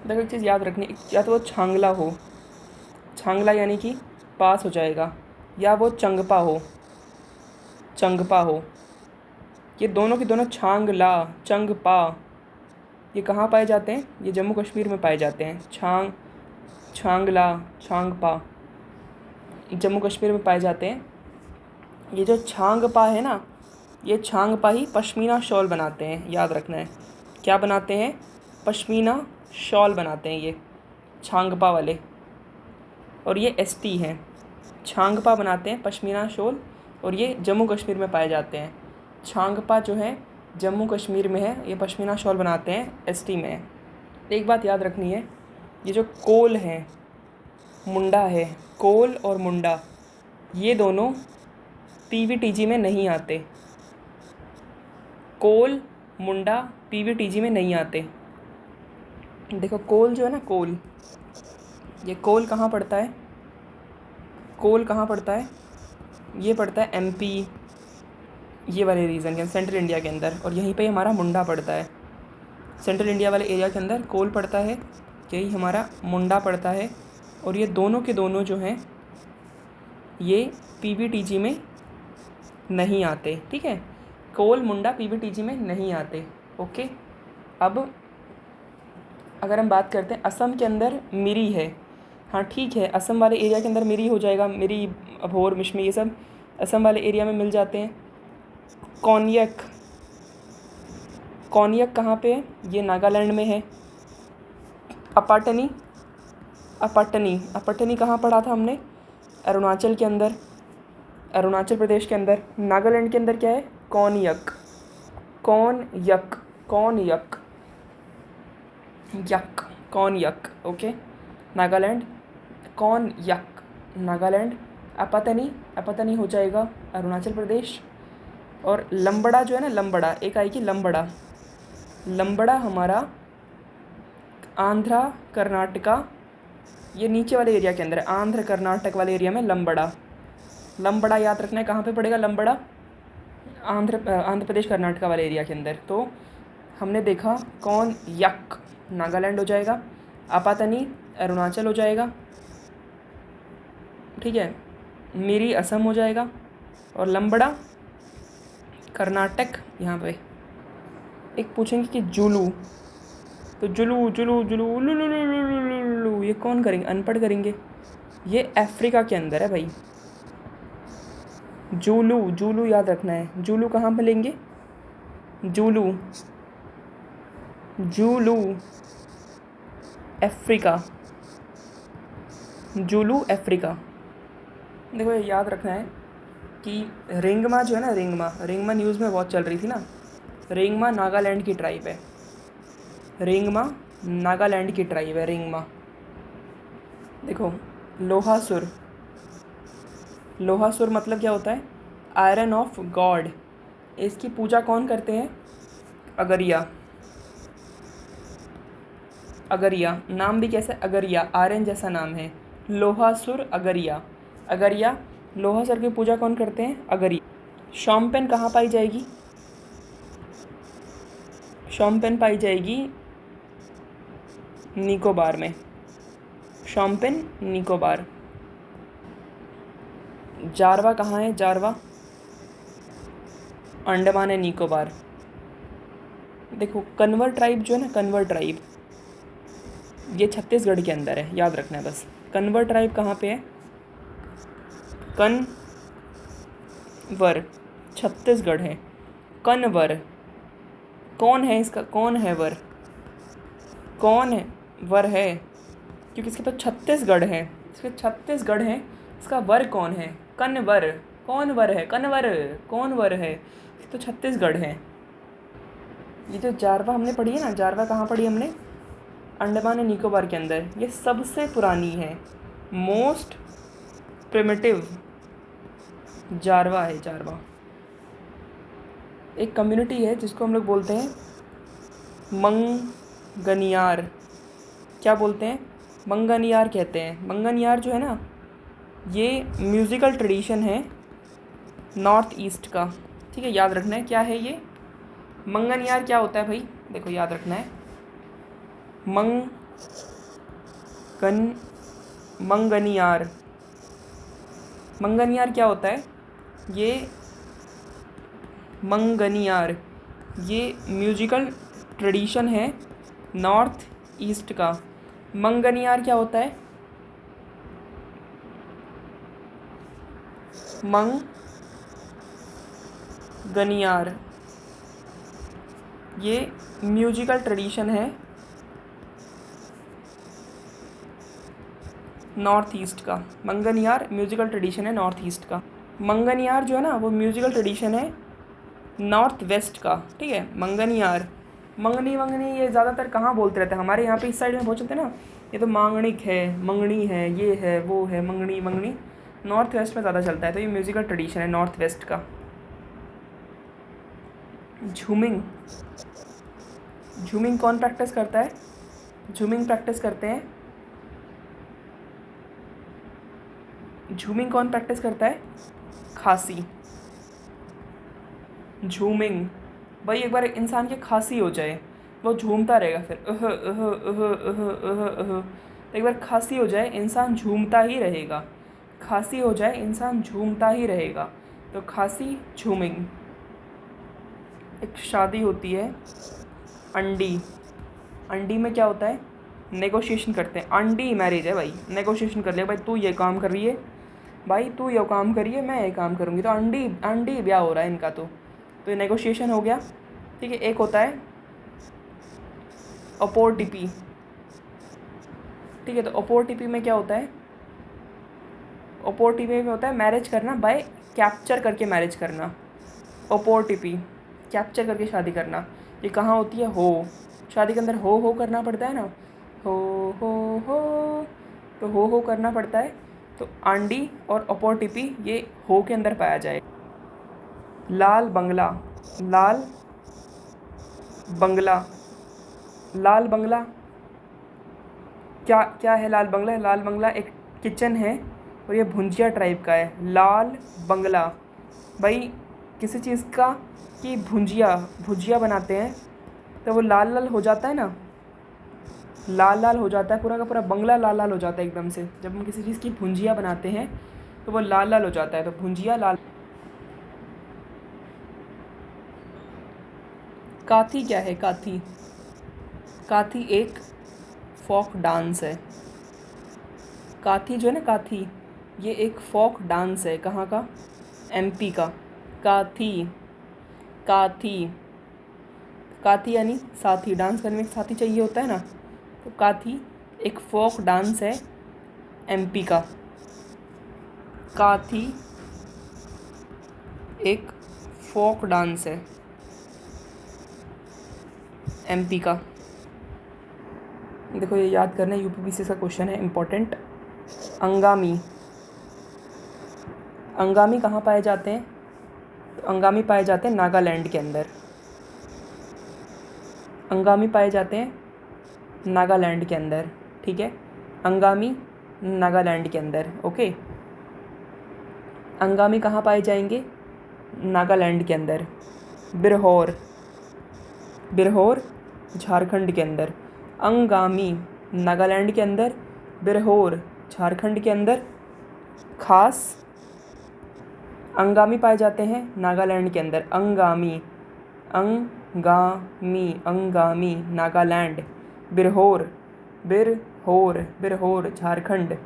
देखो एक चीज़ याद रखनी, या तो वो छांगला हो, छांगला यानी कि पास हो जाएगा, या वो चंगपा हो। ये दोनों के दोनों छांगला, चंगपा, ये कहाँ पाए जाते हैं? ये जम्मू कश्मीर में पाए जाते हैं। छांगला, छांगपा जम्मू कश्मीर में पाए जाते हैं। ये जो छांगपा है ना, ये छांगपा ही पश्मीना शॉल बनाते हैं, याद रखना है। क्या बनाते हैं? पश्मीना शॉल बनाते हैं ये छांगपा वाले, और ये एसटी हैं। छांगपा बनाते हैं पश्मीना शॉल, और ये जम्मू कश्मीर में पाए जाते हैं। छांगपा जो है जम्मू कश्मीर में है, ये पश्मीना शॉल बनाते हैं एसटी में है। एक बात याद रखनी है, ये जो कोल है, मुंडा है, कोल और मुंडा, ये दोनों पीवीटीजी में नहीं आते। कोल मुंडा पीवीटीजी में नहीं आते। देखो कोल जो है ना, कोल, ये कोल कहाँ पड़ता है? कोल कहाँ पड़ता है? ये पड़ता है एमपी, ये वाले रीजन के सेंट्रल इंडिया के अंदर, और यहीं पे हमारा मुंडा पड़ता है। सेंट्रल इंडिया वाले एरिया के अंदर कोल पड़ता है, यही हमारा मुंडा पड़ता है। और ये दोनों के दोनों जो हैं ये पीवीटीजी में नहीं आते, ठीक है। कोल मुंडा पीवीटीजी में नहीं आते, ओके। अब अगर हम बात करते हैं असम के अंदर मिरी है, हाँ ठीक है, असम वाले एरिया के अंदर मिरी हो जाएगा, मिरी, अभोर, मिश्मी, ये सब असम वाले एरिया में मिल जाते हैं। कोन्यक, कोन्यक कहाँ पे है? ये नागालैंड में है। अपाटनी, अपाटनी कहाँ पढ़ा था हमने? अरुणाचल के अंदर, अरुणाचल प्रदेश के अंदर। नागालैंड के अंदर क्या है? कोन्यक, कोन्यक, ओके। नागालैंड कोन्यक, नागालैंड। अपातनी हो जाएगा अरुणाचल प्रदेश। और लंबड़ा जो है ना, लंबड़ा, एक आएगी लंबड़ा हमारा आंध्रा कर्नाटका, ये नीचे वाले एरिया के अंदर है, आंध्र कर्नाटक वाले एरिया में लंबड़ा याद रखना है। कहाँ पे पड़ेगा लंबड़ा? आंध्र प्रदेश कर्नाटका वाले एरिया के अंदर। तो हमने देखा कोन्यक नागालैंड हो जाएगा, अपातनी अरुणाचल हो जाएगा, ठीक है, मिरी असम हो जाएगा, और लंबड़ा कर्नाटक। यहाँ पे एक पूछेंगे कि जुलू, तो जुलू जुलू जुलू लू लू लू लू लू लू लू, ये कौन करेंगे? अनपढ़ करेंगे। ये अफ्रीका के अंदर है भाई। जूलू याद रखना है। जूलू कहाँ मिलेंगे? Zulu Africa, Zulu Africa. देखो ये याद रखना है कि रिंगमा जो है ना, रिंगमा न्यूज़ में बहुत चल रही थी ना। रिंगमा नागालैंड की ट्राइब है, रिंगमा नागालैंड की ट्राइब है, रिंगमा। देखो लोहासुर मतलब क्या होता है? आयरन ऑफ गॉड, इसकी पूजा कौन करते हैं? अगरिया। अगरिया नाम भी कैसा? अगरिया, आर्यन जैसा नाम है। लोहासुर अगरिया। अगरिया लोहासुर की पूजा कौन करते हैं? अगरिया। शोम्पेन कहाँ पाई जाएगी? शोम्पेन पाई जाएगी निकोबार में। शोम्पेन निकोबार। जारवा कहाँ है? जारवा अंडमान एंड निकोबार। देखो कन्वर ट्राइब जो है ना, कन्वर ट्राइब ये छत्तीसगढ़ के अंदर है, याद रखना है बस। कन्वर ट्राइब कहाँ पे है? कनवर छत्तीसगढ़ है। कनवर कौन है इसका? कौन है वर? कौन है वर है? क्योंकि इसके तो छत्तीसगढ़ है, इसके छत्तीसगढ़ है, इसका वर कौन है? कनवर। कौन वर है? कनवर कौन वर है? ये तो छत्तीसगढ़ है। ये जो जारवा हमने पढ़ी है ना, जारवा कहाँ पढ़ी हमने? अंडमान एंड निकोबार के अंदर। ये सबसे पुरानी है, मोस्ट प्रिमिटिव जारवा है। जारवा एक कम्युनिटी है जिसको हम लोग बोलते हैं मंगनियार। क्या बोलते हैं? मंगनियार कहते हैं। मंगनियार जो है ना, ये म्यूज़िकल ट्रेडिशन है नॉर्थ ईस्ट का। ठीक है, याद रखना है क्या है ये। मंगनियार क्या होता है भाई? देखो याद रखना है। मंगनियार मंगनियार क्या होता है? ये मंगनियार ये म्यूजिकल ट्रेडिशन है नॉर्थ ईस्ट का। मंगनियार क्या होता है? मंगनियार ये म्यूजिकल ट्रेडिशन है नॉर्थ ईस्ट का। मंगनियार म्यूजिकल ट्रेडिशन है नॉर्थ ईस्ट का। मंगनियार जो है ना, वो म्यूजिकल ट्रेडिशन है नॉर्थ वेस्ट का। ठीक है, मंगनियार। मंगनी मंगनी ये ज़्यादातर कहाँ बोलते रहते हैं? हमारे यहाँ पे इस साइड में बहुत चलते हैं ना, ये तो मांगणिक है, मंगनी है, ये है, वो है, मंगनी मंगनी। नॉर्थ वेस्ट में ज़्यादा चलता है, तो ये म्यूजिकल ट्रेडिशन है नॉर्थ वेस्ट का। झूमिंग। झूमिंग कौन प्रैक्टिस करता है? झूमिंग प्रैक्टिस करते हैं। झूमिंग कौन प्रैक्टिस करता है? खासी। झूमिंग भाई, एक बार इंसान की खांसी हो जाए वो झूमता रहेगा फिर तो एक बार खांसी हो जाए इंसान झूमता ही रहेगा। खांसी हो जाए इंसान झूमता ही रहेगा, तो खांसी झूमिंग। एक शादी होती है अंडी। अंडी में क्या होता है? नेगोशिएशन करते हैं। अंडी मैरिज है भाई, नेगोशिएशन कर लिया भाई, तू ये काम कर रही है, भाई तू ये काम करिए, मैं ये काम करूँगी, तो अंडी अंडी ब्याह हो रहा है इनका। तो ये नेगोशिएशन हो गया। ठीक है, एक होता है अपोरटिपी। ठीक है, तो अपोरटिपी में क्या होता है? अपोरटिपी में होता है मैरिज करना बाय कैप्चर करके मैरिज करना। अपोरटिपी कैप्चर करके शादी करना। ये कहाँ होती है? हो। शादी के अंदर हो करना पड़ता है ना, हो तो हो करना पड़ता है। तो आंडी और अपोरटिपी ये हो के अंदर पाया जाए। लाल बंगला। लाल बंगला। लाल बंगला क्या क्या है? लाल बंगला, लाल बंगला एक किचन है और ये भुंजिया ट्राइब का है। लाल बंगला भाई किसी चीज़ का कि भुजिया बनाते हैं तो वो लाल लाल हो जाता है ना, लाल लाल हो जाता है, पूरा का पूरा बंगला लाल लाल हो जाता है एकदम से। जब हम किसी चीज़ की भुंजिया बनाते हैं तो वो लाल लाल हो जाता है, तो भुंजिया लाल। काथी क्या है? काथी काथी एक फोक डांस है। काथी जो है ना, काथी ये एक फोक डांस है। कहाँ का? एमपी का। काथी काथी काथी यानी साथी, डांस करने में एक साथी चाहिए होता है ना, तो काथी एक फोक डांस है एमपी का। काथी एक फोक डांस है एमपी का। देखो ये याद करना है, यूपीपीसी का क्वेश्चन है इम्पोर्टेंट। अंगामी। अंगामी कहाँ पाए जाते हैं? तो अंगामी पाए जाते हैं नागालैंड के अंदर। अंगामी पाए जाते हैं नागालैंड के अंदर, ठीक है। अंगामी नागालैंड के अंदर, ओके। अंगामी कहाँ पाए जाएंगे? नागालैंड के अंदर। बिरहोर, बिरहोर झारखंड के अंदर। अंगामी नागालैंड के अंदर, बिरहोर झारखंड के अंदर। खास अंगामी पाए जाते हैं नागालैंड के अंदर। अंगामी, अंगामी, अंगामी नागालैंड। बिरहोर, बिरहोर, बिरहोर झारखंड।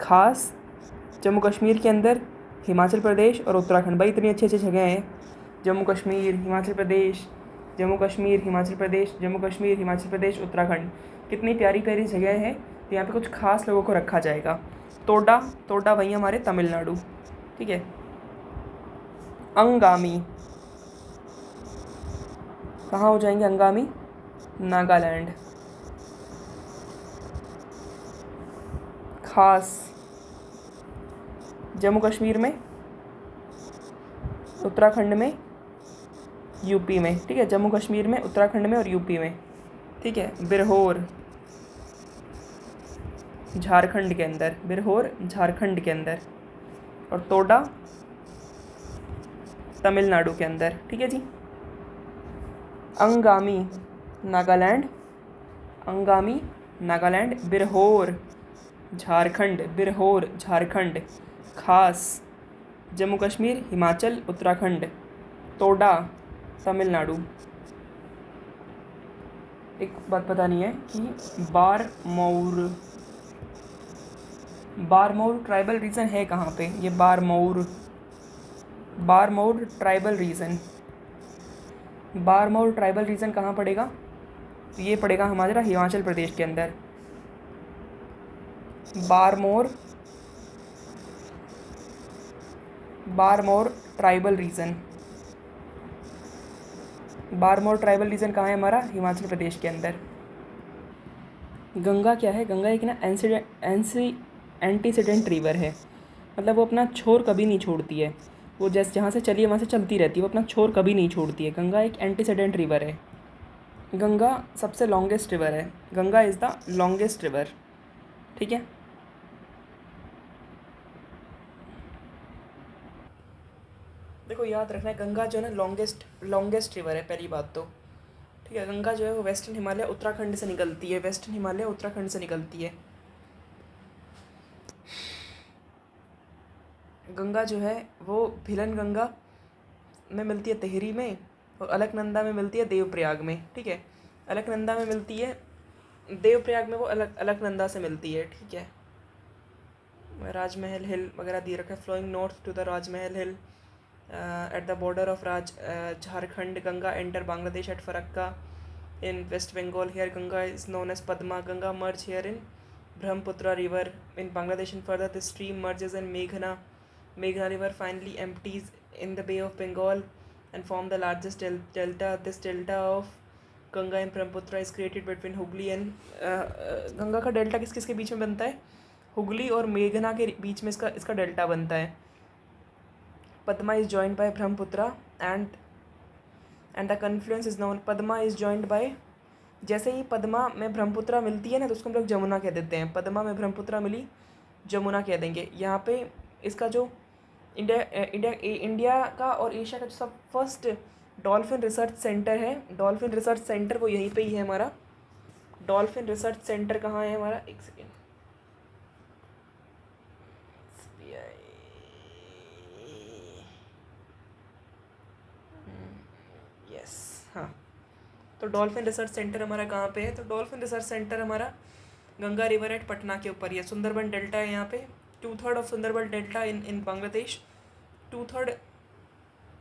खास जम्मू कश्मीर के अंदर, हिमाचल प्रदेश और उत्तराखंड। भाई इतनी अच्छी अच्छी जगह हैं, जम्मू कश्मीर, हिमाचल प्रदेश, जम्मू कश्मीर, हिमाचल प्रदेश, जम्मू कश्मीर, हिमाचल प्रदेश, उत्तराखंड। कितनी प्यारी प्यारी जगह है। तो यहाँ पे कुछ खास लोगों को रखा जाएगा। तोडा, तोडा वही हमारे तमिलनाडु, ठीक है। अंगामी कहाँ हो जाएंगे? अंगामी नागालैंड। खास जम्मू कश्मीर में, उत्तराखंड में, यूपी में, ठीक है। जम्मू कश्मीर में, उत्तराखंड में और यूपी में, ठीक है। बिरहोर झारखंड के अंदर, बिरहोर झारखंड के अंदर। और तोडा तमिलनाडु के अंदर, ठीक है जी। अंगामी नागालैंड, अंगामी नागालैंड। बिरहोर झारखंड, बिरहोर झारखंड। खास जम्मू कश्मीर, हिमाचल, उत्तराखंड। तोडा तमिलनाडु। एक बात पता नहीं है कि बारमौर, बारमौर ट्राइबल रीजन है कहाँ पे? ये बारमौर, बारमौर ट्राइबल रीजन, बारमौर ट्राइबल रीजन कहाँ पड़ेगा? तो ये पड़ेगा हमारा हिमाचल प्रदेश के अंदर। बारमौर, बारमौर ट्राइबल रीजन, बारमौर ट्राइबल रीजन कहाँ है हमारा? हिमाचल प्रदेश के अंदर। गंगा क्या है? गंगा एक ना एंटीसीडेंट रिवर है, मतलब वो अपना छोर कभी नहीं छोड़ती है। वो जैसे जहाँ से चली है वहाँ से चलती रहती है, वो अपना छोर कभी नहीं छोड़ती है। गंगा एक एंटीसीडेंट रिवर है। गंगा सबसे लॉन्गेस्ट रिवर है। Ganga is the longest river, ठीक है। देखो याद रखना है, गंगा जो है ना लॉन्गेस्ट रिवर है, पहली बात तो, ठीक है। गंगा जो है वो वेस्टर्न हिमालय उत्तराखंड से निकलती है, वेस्टर्न हिमालय उत्तराखंड से निकलती है। गंगा जो है वो भिलन गंगा में मिलती है तिहरी में, और अलकनंदा में मिलती है देवप्रयाग में, ठीक है। अलकनंदा में मिलती है, देवप्रयाग में वो अलकनंदा से मिलती है, ठीक है। राजमहल हिल वगैरह दिए रखा है। Flowing north to the Rajmahal hill at the border of Jharkhand. Ganga enter Bangladesh at Farakka in West Bengal. Here Ganga is known as Padma. Ganga merge here in Brahmaputra river in Bangladesh, and further the stream merges in Meghna. Meghna river finally empties in the Bay of Bengal and form the largest delta. This delta of Ganga and Brahmaputra is created between Hooghly and Ganga का delta किस किस के बीच में बनता है? हुगली और मेघना के बीच में इसका डेल्टा बनता है। Padma is joined by Brahmaputra and the confluence is known. Padma is joined by, जैसे ही पद्मा में ब्रह्मपुत्रा मिलती है ना तो उसको हम लोग जमुना कह देते हैं। पद्मा में ब्रह्मपुत्रा मिली, जमुना कह देंगे। यहाँ पे इसका जो इंडिया का और एशिया का जो सब फर्स्ट डॉल्फिन रिसर्च सेंटर है, डॉल्फिन रिसर्च सेंटर वो यहीं पे ही है हमारा। डॉल्फिन रिसर्च सेंटर कहाँ है हमारा? एक सेकेंड, यस, हाँ। तो डॉल्फिन रिसर्च सेंटर हमारा कहाँ पे है? तो डॉल्फिन रिसर्च सेंटर हमारा गंगा रिवर एट पटना के ऊपर ही है। सुंदरबन डेल्टा है यहाँ पे। 2/3 of Sundarban delta in Bangladesh. 2/3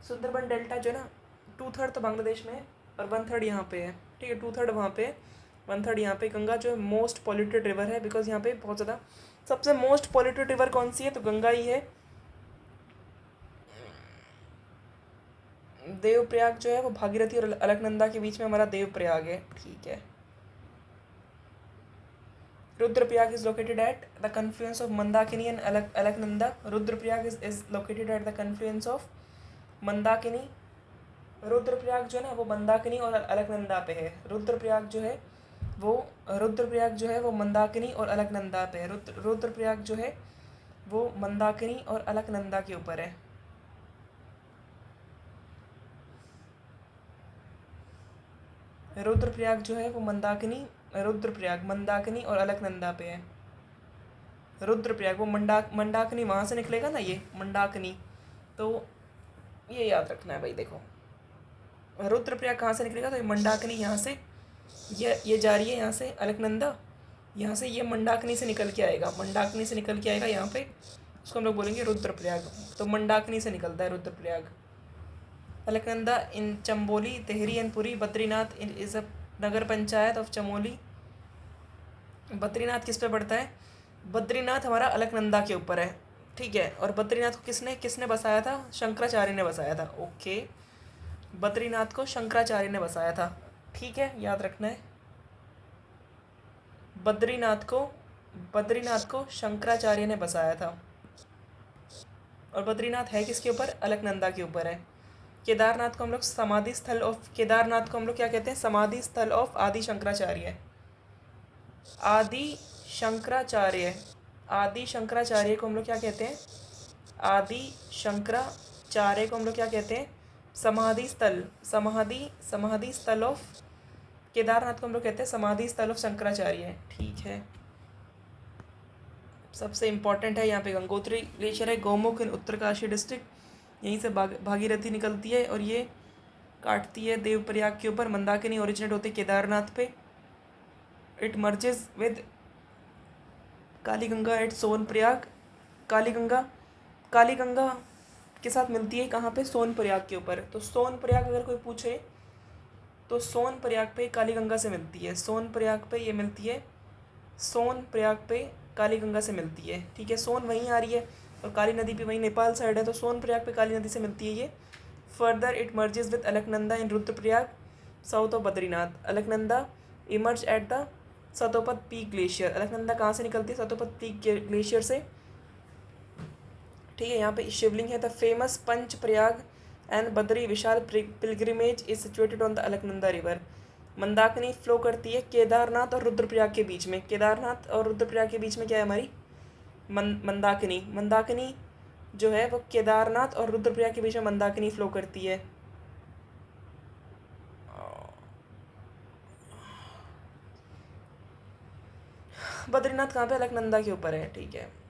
Sundarban delta जो है ना, 2/3 तो बांग्लादेश में है और 1/3 यहाँ पे है, ठीक है। 2/3 वहाँ पे, 1/3 यहाँ पे। गंगा जो है मोस्ट पॉल्यूटेड रिवर है, बिकॉज यहाँ पे बहुत ज़्यादा, सबसे मोस्ट पॉल्यूटेड रिवर कौन सी है? तो गंगा ही है। देवप्रयाग जो है वो भागीरथी और अलकनंदा के बीच में हमारा देवप्रयाग है, ठीक है। Rudraprayag is located at the confluence of Mandakini and Alaknanda. Rudraprayag is located at the confluence of Mandakini, Rudraprayag जो है ना वो मंदाकिनी और अलकनंदा पे है। रुद्रप्रयाग जो है वो मंदाकिनी और अलकनंदा पे है। रुद्रप्रयाग जो है वो मंदाकिनी और अलकनंदा के ऊपर है। रुद्रप्रयाग जो है वो रुद्रप्रयाग मंदाकिनी और अलकनंदा पे है। रुद्रप्रयाग वो मंडाकिनी वहाँ से निकलेगा ना, ये मंडाकिनी, तो ये याद रखना है भाई। देखो रुद्रप्रयाग कहाँ से निकलेगा, तो ये मंडाकिनी यहाँ से, ये जा रही है यहाँ से अलकनंदा, यहाँ से ये मंडाकिनी से निकल के आएगा, मंडाकिनी से निकल के आएगा यहाँ पे, उसको हम लोग बोलेंगे रुद्रप्रयाग। तो मंडाकिनी से निकलता है Rudraprayag. Alaknanda in Chamoli, Tehri and Puri, Badrinath is a nagar panchayat of Chamoli. Badrinath किस पे पड़ता है? बद्रीनाथ हमारा अलकनंदा के ऊपर है, ठीक है। और बद्रीनाथ को किसने बसाया था? शंकराचार्य ने बसाया था। ओके, बद्रीनाथ को शंकराचार्य ने बसाया था, ठीक है, याद रखना है। बद्रीनाथ को शंकराचार्य ने बसाया था। और बद्रीनाथ है किसके ऊपर? अलकनंदा के ऊपर है। केदारनाथ को हम लोग क्या कहते हैं? समाधि स्थल ऑफ आदि शंकराचार्य। आदि शंकराचार्य को हम लोग क्या कहते हैं? आदि शंकराचार्य को हम लोग क्या कहते हैं? समाधि स्थल ऑफ केदारनाथ को हम लोग कहते हैं समाधि स्थल ऑफ शंकराचार्य, ठीक है। सबसे इम्पोर्टेंट है यहाँ पे गंगोत्री ग्लेशियर है, गौमुख इन उत्तरकाशी डिस्ट्रिक्ट, यहीं से भागीरथी निकलती है और ये काटती है देवप्रयाग के ऊपर। मंदाकिनी ओरिजिनेट होती है केदारनाथ पे। It merges with Kaliganga at Sonprayag. Kaliganga के साथ मिलती है कहाँ पे? सोनप्रयाग के ऊपर। तो सोनप्रयाग अगर कोई पूछे तो सोनप्रयाग पे कालीगंगा से मिलती है। सोनप्रयाग पे ये मिलती है, सोनप्रयाग पे कालीगंगा से मिलती है, ठीक है। सोन वहीं आ रही है और काली नदी भी वहीं नेपाल साइड है, तो सोनप्रयाग पे काली नदी से मिलती है ये। Further it merges with Alaknanda in Rudraprayag south of Badrinath. Alaknanda emerge at the Satopanth peak glacier. Alaknanda कहाँ से निकलती है? सतोपत पीक ग्लेशियर से, ठीक है। यहाँ पे शिवलिंग है। The famous Panch Prayag and Badri Vishal pilgrimage is situated on the Alaknanda river. Mandakini फ्लो करती है केदारनाथ और रुद्रप्रयाग के बीच में। केदारनाथ और रुद्रप्रयाग के बीच में क्या है हमारी? मंदाकिनी जो है वो केदारनाथ और रुद्रप्रयाग के बीच में मंदाकिनी फ्लो करती है। बद्रीनाथ कहाँ पे? अलकनंदा के ऊपर है, ठीक है।